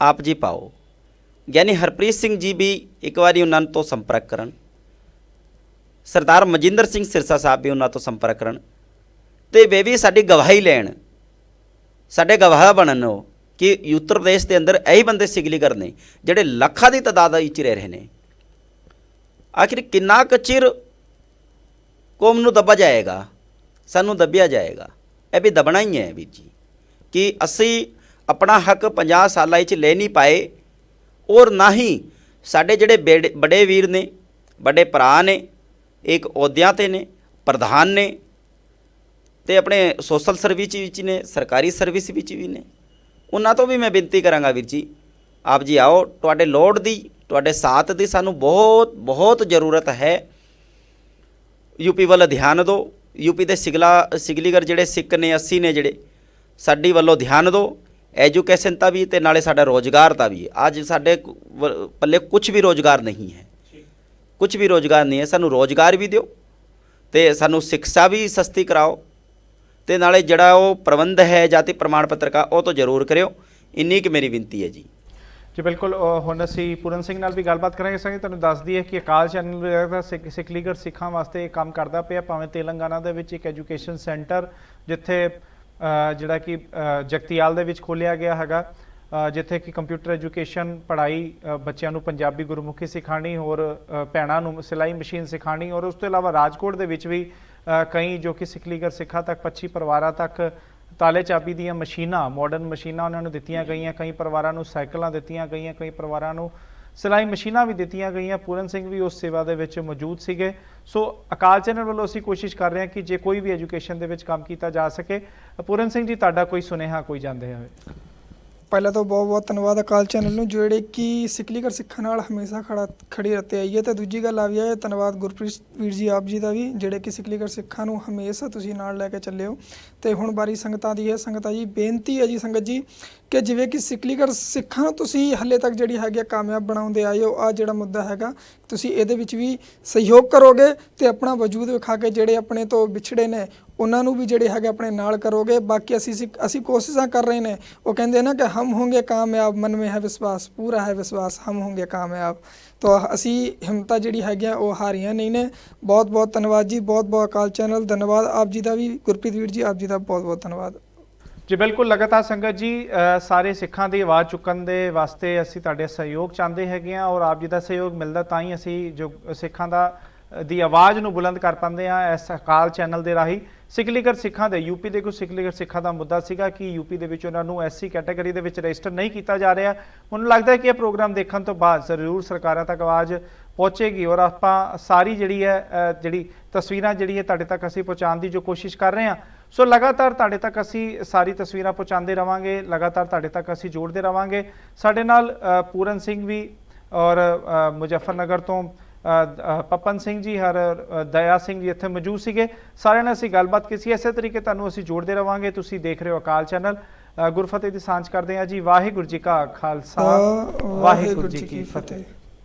ਆਪ ਜੀ ਪਾਓ, यानी हरप्रीत सिंह जी भी एक बार उन्होंने तो संपर्क करन, सरदार मजिंदर सिंह सिरसा साहब भी उन्होंने तो संपर्क करन, ते वे भी साडी गवाही लैन, साडे गवाह बनन कि उत्तर प्रदेश के अंदर यही बंदे सिखलीगर ने जिहड़े लाखां की तादाद विच रह रहे हैं। आखिर किन्ना क चिर कौम नूं दबा जाएगा, सानूं दबिया जाएगा। यह भी दबना ही है वीर जी कि असी अपना हक 50 साल ले नहीं पाए, और ना ही साढ़े ਜਿਹੜੇ बड़े वीर ने, बड़े भरा ने, एक अहुदियां ते ने, प्रधान ने, ते अपने सोशल सर्विस विच ने, सरकारी सर्विस विच भी ने। उन्हां तो भी मैं बेनती करांगा वीर जी, आप जी आओ, तुहाडे लोड़ दी, तुहाडे साथ दी सानू बहुत बहुत ज़रूरत है। यूपी वाल ध्यान दो, यूपी दे सिखलीगर जिहड़े सिख ने 80 ने जिहड़े, साडी वालों ध्यान दो। एजुकेशन का भी तो नाले साडा रोज़गार का भी। अज साडे पल्ले कुछ भी रोज़गार नहीं है, कुछ भी रोज़गार नहीं है। सानू रोज़गार भी दिओ तो सानू शिक्षा भी सस्ती कराओ, तो नाले जड़ा वो प्रबंध है जाति प्रमाण पत्र का वो तो जरूर करो। इन्नी की मेरी विनती है जी। जी बिल्कुल। हुण असीं पूरन सिंह नाल भी गलबात करांगे। संगे तुहानूं दस दईए कि अकाल चैनल सिखलीगर सिखां वास्ते काम करदा पिया। भावें तेलंगाना दे विच एक एजुकेशन सेंटर जिथे ਜਿਹੜਾ ਕਿ ਜਗਤੀਆਲ ਦੇ ਵਿੱਚ ਖੋਲ੍ਹਿਆ ਗਿਆ ਹੈਗਾ, ਜਿੱਥੇ ਕਿ ਕੰਪਿਊਟਰ ਐਜੂਕੇਸ਼ਨ ਪੜ੍ਹਾਈ, ਬੱਚਿਆਂ ਨੂੰ ਪੰਜਾਬੀ ਗੁਰਮੁਖੀ ਸਿਖਾਉਣੀ, ਹੋਰ ਭੈਣਾਂ ਨੂੰ ਸਿਲਾਈ ਮਸ਼ੀਨ ਸਿਖਾਉਣੀ, ਔਰ ਉਸ ਤੋਂ ਇਲਾਵਾ ਰਾਜਕੋਟ ਦੇ ਵਿੱਚ ਵੀ ਕਈ ਜੋ ਕਿ ਸਿਖਲੀਗਰ ਸਿੱਖਾਂ ਤੱਕ 25 ਪਰਿਵਾਰਾਂ ਤੱਕ ਤਾਲੇ ਚਾਬੀ ਦੀਆਂ ਮਸ਼ੀਨਾਂ, ਮਾਡਰਨ ਮਸ਼ੀਨਾਂ ਉਹਨਾਂ ਨੂੰ ਦਿੱਤੀਆਂ ਗਈਆਂ। ਕਈ ਪਰਿਵਾਰਾਂ ਨੂੰ ਸਾਈਕਲਾਂ ਦਿੱਤੀਆਂ ਗਈਆਂ, ਕਈ ਪਰਿਵਾਰਾਂ ਨੂੰ ਸਿਲਾਈ ਮਸ਼ੀਨਾਂ ਵੀ ਦਿੱਤੀਆਂ ਗਈਆਂ। ਪੂਰਨ ਸਿੰਘ ਵੀ ਉਸ ਸੇਵਾ ਦੇ ਵਿੱਚ ਮੌਜੂਦ ਸੀਗੇ। ਸੋ ਅਕਾਲ ਚੈਨਲ ਵੱਲੋਂ ਅਸੀਂ ਕੋਸ਼ਿਸ਼ ਕਰ ਰਹੇ ਹਾਂ ਕਿ ਜੇ ਕੋਈ ਵੀ ਐਜੂਕੇਸ਼ਨ ਦੇ ਵਿੱਚ ਕੰਮ ਕੀਤਾ ਜਾ ਸਕੇ। ਪੂਰਨ ਸਿੰਘ ਜੀ, ਤੁਹਾਡਾ ਕੋਈ ਸੁਨੇਹਾ ਕੋਈ ਜਾਂਦੇ ਹੋਵੇ? ਪਹਿਲਾਂ ਤਾਂ ਬਹੁਤ ਬਹੁਤ ਧੰਨਵਾਦ ਅਕਾਲ ਚੈਨਲ ਨੂੰ ਜਿਹੜੇ ਕਿ ਸਿਖਲੀਗਰ ਸਿੱਖਾਂ ਨਾਲ ਹਮੇਸ਼ਾ ਖੜੀ ਰਹਤੇ ਆਈ ਹੈ। ਤੇ ਦੂਜੀ ਗੱਲ ਆ ਵੀ ਹੈ ਧੰਨਵਾਦ ਗੁਰਪ੍ਰੀਤ ਵੀਰ ਜੀ ਆਪ ਜੀ ਦਾ ਵੀ, ਜਿਹੜੇ ਕਿ ਸਿਖਲੀਗਰ ਸਿੱਖਾਂ ਨੂੰ ਹਮੇਸ਼ਾ ਤੁਸੀਂ ਨਾਲ ਲੈ ਕੇ ਚੱਲੇ ਹੋ। ਤੇ ਹੁਣ ਬਾਰੀ ਸੰਗਤਾਂ ਦੀ ਹੈ। ਸੰਗਤਾਂ ਜੀ ਬੇਨਤੀ ਹੈ ਜੀ ਸੰਗਤ ਜੀ ਕਿ ਜਿਵੇਂ ਕਿ ਸਿਖਲੀਗਰ ਸਿੱਖਾਂ ਤੁਸੀਂ ਹੱਲੇ ਤੱਕ ਜਿਹੜੀ ਹੈਗੀ ਕਾਮਯਾਬ ਬਣਾਉਂਦੇ ਆਏ ਹੋ, ਆ ਜਿਹੜਾ ਮੁੱਦਾ ਹੈਗਾ ਤੁਸੀਂ ਇਹਦੇ ਵਿੱਚ ਵੀ ਸਹਿਯੋਗ ਕਰੋਗੇ ਤੇ ਆਪਣਾ ਵਜੂਦ ਵਿਖਾ ਕੇ ਜਿਹੜੇ ਆਪਣੇ ਤੋਂ ਵਿਛੜੇ ਨੇ ਉਹਨਾਂ ਨੂੰ ਵੀ ਜਿਹੜੇ ਹੈਗੇ ਆਪਣੇ ਨਾਲ ਕਰੋਗੇ। ਬਾਕੀ ਅਸੀਂ ਕੋਸ਼ਿਸ਼ਾਂ ਕਰ ਰਹੇ ਨੇ। ਉਹ ਕਹਿੰਦੇ ਨਾ ਕਿ ਹਮ ਹੋंगे ਕਾਮਯਾਬ, ਮਨ ਮੇਂ ਹੈ ਵਿਸ਼ਵਾਸ, ਪੂਰਾ ਹੈ ਵਿਸ਼ਵਾਸ, ਹਮ ਹੋंगे ਕਾਮਯਾਬ। ਤਾਂ ਅਸੀਂ ਹਿੰਮਤਾਂ ਜਿਹੜੀ ਹੈਗੀਆਂ ਉਹ ਹਾਰੀਆਂ ਨਹੀਂ ਨੇ। ਬਹੁਤ ਬਹੁਤ ਧੰਨਵਾਦ ਜੀ, ਬਹੁਤ ਬਹੁਤ ਅਕਾਲ ਚੈਨਲ ਧੰਨਵਾਦ ਆਪ ਜੀ ਦਾ ਵੀ। ਗੁਰਪ੍ਰੀਤ ਵੀਰ ਜੀ ਆਪ ਜੀ ਦਾ ਬਹੁਤ ਬਹੁਤ ਧੰਨਵਾਦ ਜੀ। ਬਿਲਕੁਲ। ਲਗਾਤਾਰ ਸੰਗਤ ਜੀ ਸਾਰੇ ਸਿੱਖਾਂ ਦੀ ਆਵਾਜ਼ ਚੁੱਕਣ ਦੇ ਵਾਸਤੇ ਅਸੀਂ ਤੁਹਾਡੇ ਸਹਿਯੋਗ ਚਾਹੁੰਦੇ ਹੈਗੇ ਹਾਂ, ਔਰ ਆਪ ਜੀ ਦਾ ਸਹਿਯੋਗ ਮਿਲਦਾ ਤਾਂ ਹੀ ਅਸੀਂ ਜੋ ਸਿੱਖਾਂ ਦੀ ਆਵਾਜ਼ ਨੂੰ ਬੁਲੰਦ ਕਰ ਪਾਉਂਦੇ ਹਾਂ ਇਸ ਅਕਾਲ ਚੈਨਲ ਦੇ ਰਾਹੀਂ। ਸਿਖਲੀਗਰ ਸਿੱਖਾਂ ਦੇ ਯੂਪੀ ਦੇ ਕੁਝ ਸਿਖਲੀਗਰ ਸਿੱਖਾਂ ਦਾ ਮੁੱਦਾ ਸੀਗਾ ਕਿ ਯੂਪੀ ਦੇ ਵਿੱਚ ਉਹਨਾਂ ਨੂੰ ਐਸਸੀ ਕੈਟਾਗਰੀ ਦੇ ਵਿੱਚ ਰਜਿਸਟਰ ਨਹੀਂ ਕੀਤਾ ਜਾ ਰਿਹਾ। ਮੈਨੂੰ ਲੱਗਦਾ ਹੈ ਕਿ ਇਹ ਪ੍ਰੋਗਰਾਮ ਦੇਖਣ ਤੋਂ ਬਾਅਦ ਜ਼ਰੂਰ ਸਰਕਾਰਾਂ ਤੱਕ ਆਵਾਜ਼ ਪਹੁੰਚੇਗੀ, ਔਰ ਆਪਾਂ ਸਾਰੀ ਜਿਹੜੀ ਤਸਵੀਰਾਂ ਜਿਹੜੀ ਹੈ ਤੁਹਾਡੇ ਤੱਕ ਅਸੀਂ ਪਹੁੰਚਾਉਣ ਦੀ ਜੋ ਕੋਸ਼ਿਸ਼ ਕਰ ਰਹੇ ਹਾਂ। ਸੋ ਲਗਾਤਾਰ ਤੁਹਾਡੇ ਤੱਕ ਅਸੀਂ ਸਾਰੀ ਤਸਵੀਰਾਂ ਪਹੁੰਚਾਉਂਦੇ ਰਵਾਂਗੇ, ਲਗਾਤਾਰ ਤੁਹਾਡੇ ਤੱਕ ਅਸੀਂ ਜੋੜਦੇ ਰਵਾਂਗੇ। ਸਾਡੇ ਨਾਲ ਪੂਰਨ ਸਿੰਘ ਵੀ ਔਰ ਮੁਜ਼ੱਫਰਨਗਰ ਤੋਂ ਪਪਨ ਸਿੰਘ ਜੀ, ਹਰ ਦਇਆ ਸਿੰਘ ਜੀ ਇੱਥੇ ਮੌਜੂਦ ਸੀਗੇ। ਸਾਰਿਆਂ ਨਾਲ ਅਸੀਂ ਗੱਲਬਾਤ ਕੀਤੀ। ਇਸੇ ਤਰੀਕੇ ਤੁਹਾਨੂੰ ਅਸੀਂ ਜੋੜਦੇ ਰਵਾਂਗੇ। ਤੁਸੀਂ ਦੇਖ ਰਹੇ ਹੋ ਅਕਾਲ ਚੈਨਲ। ਗੁਰਫਤਿਹ ਦੀ ਸਾਂਝ ਕਰਦੇ ਹਾਂ ਜੀ। ਵਾਹਿਗੁਰੂ ਜੀ ਕਾ ਖਾਲਸਾ, ਵਾਹਿਗੁਰੂ ਜੀ ਕੀ ਫਤਿਹ।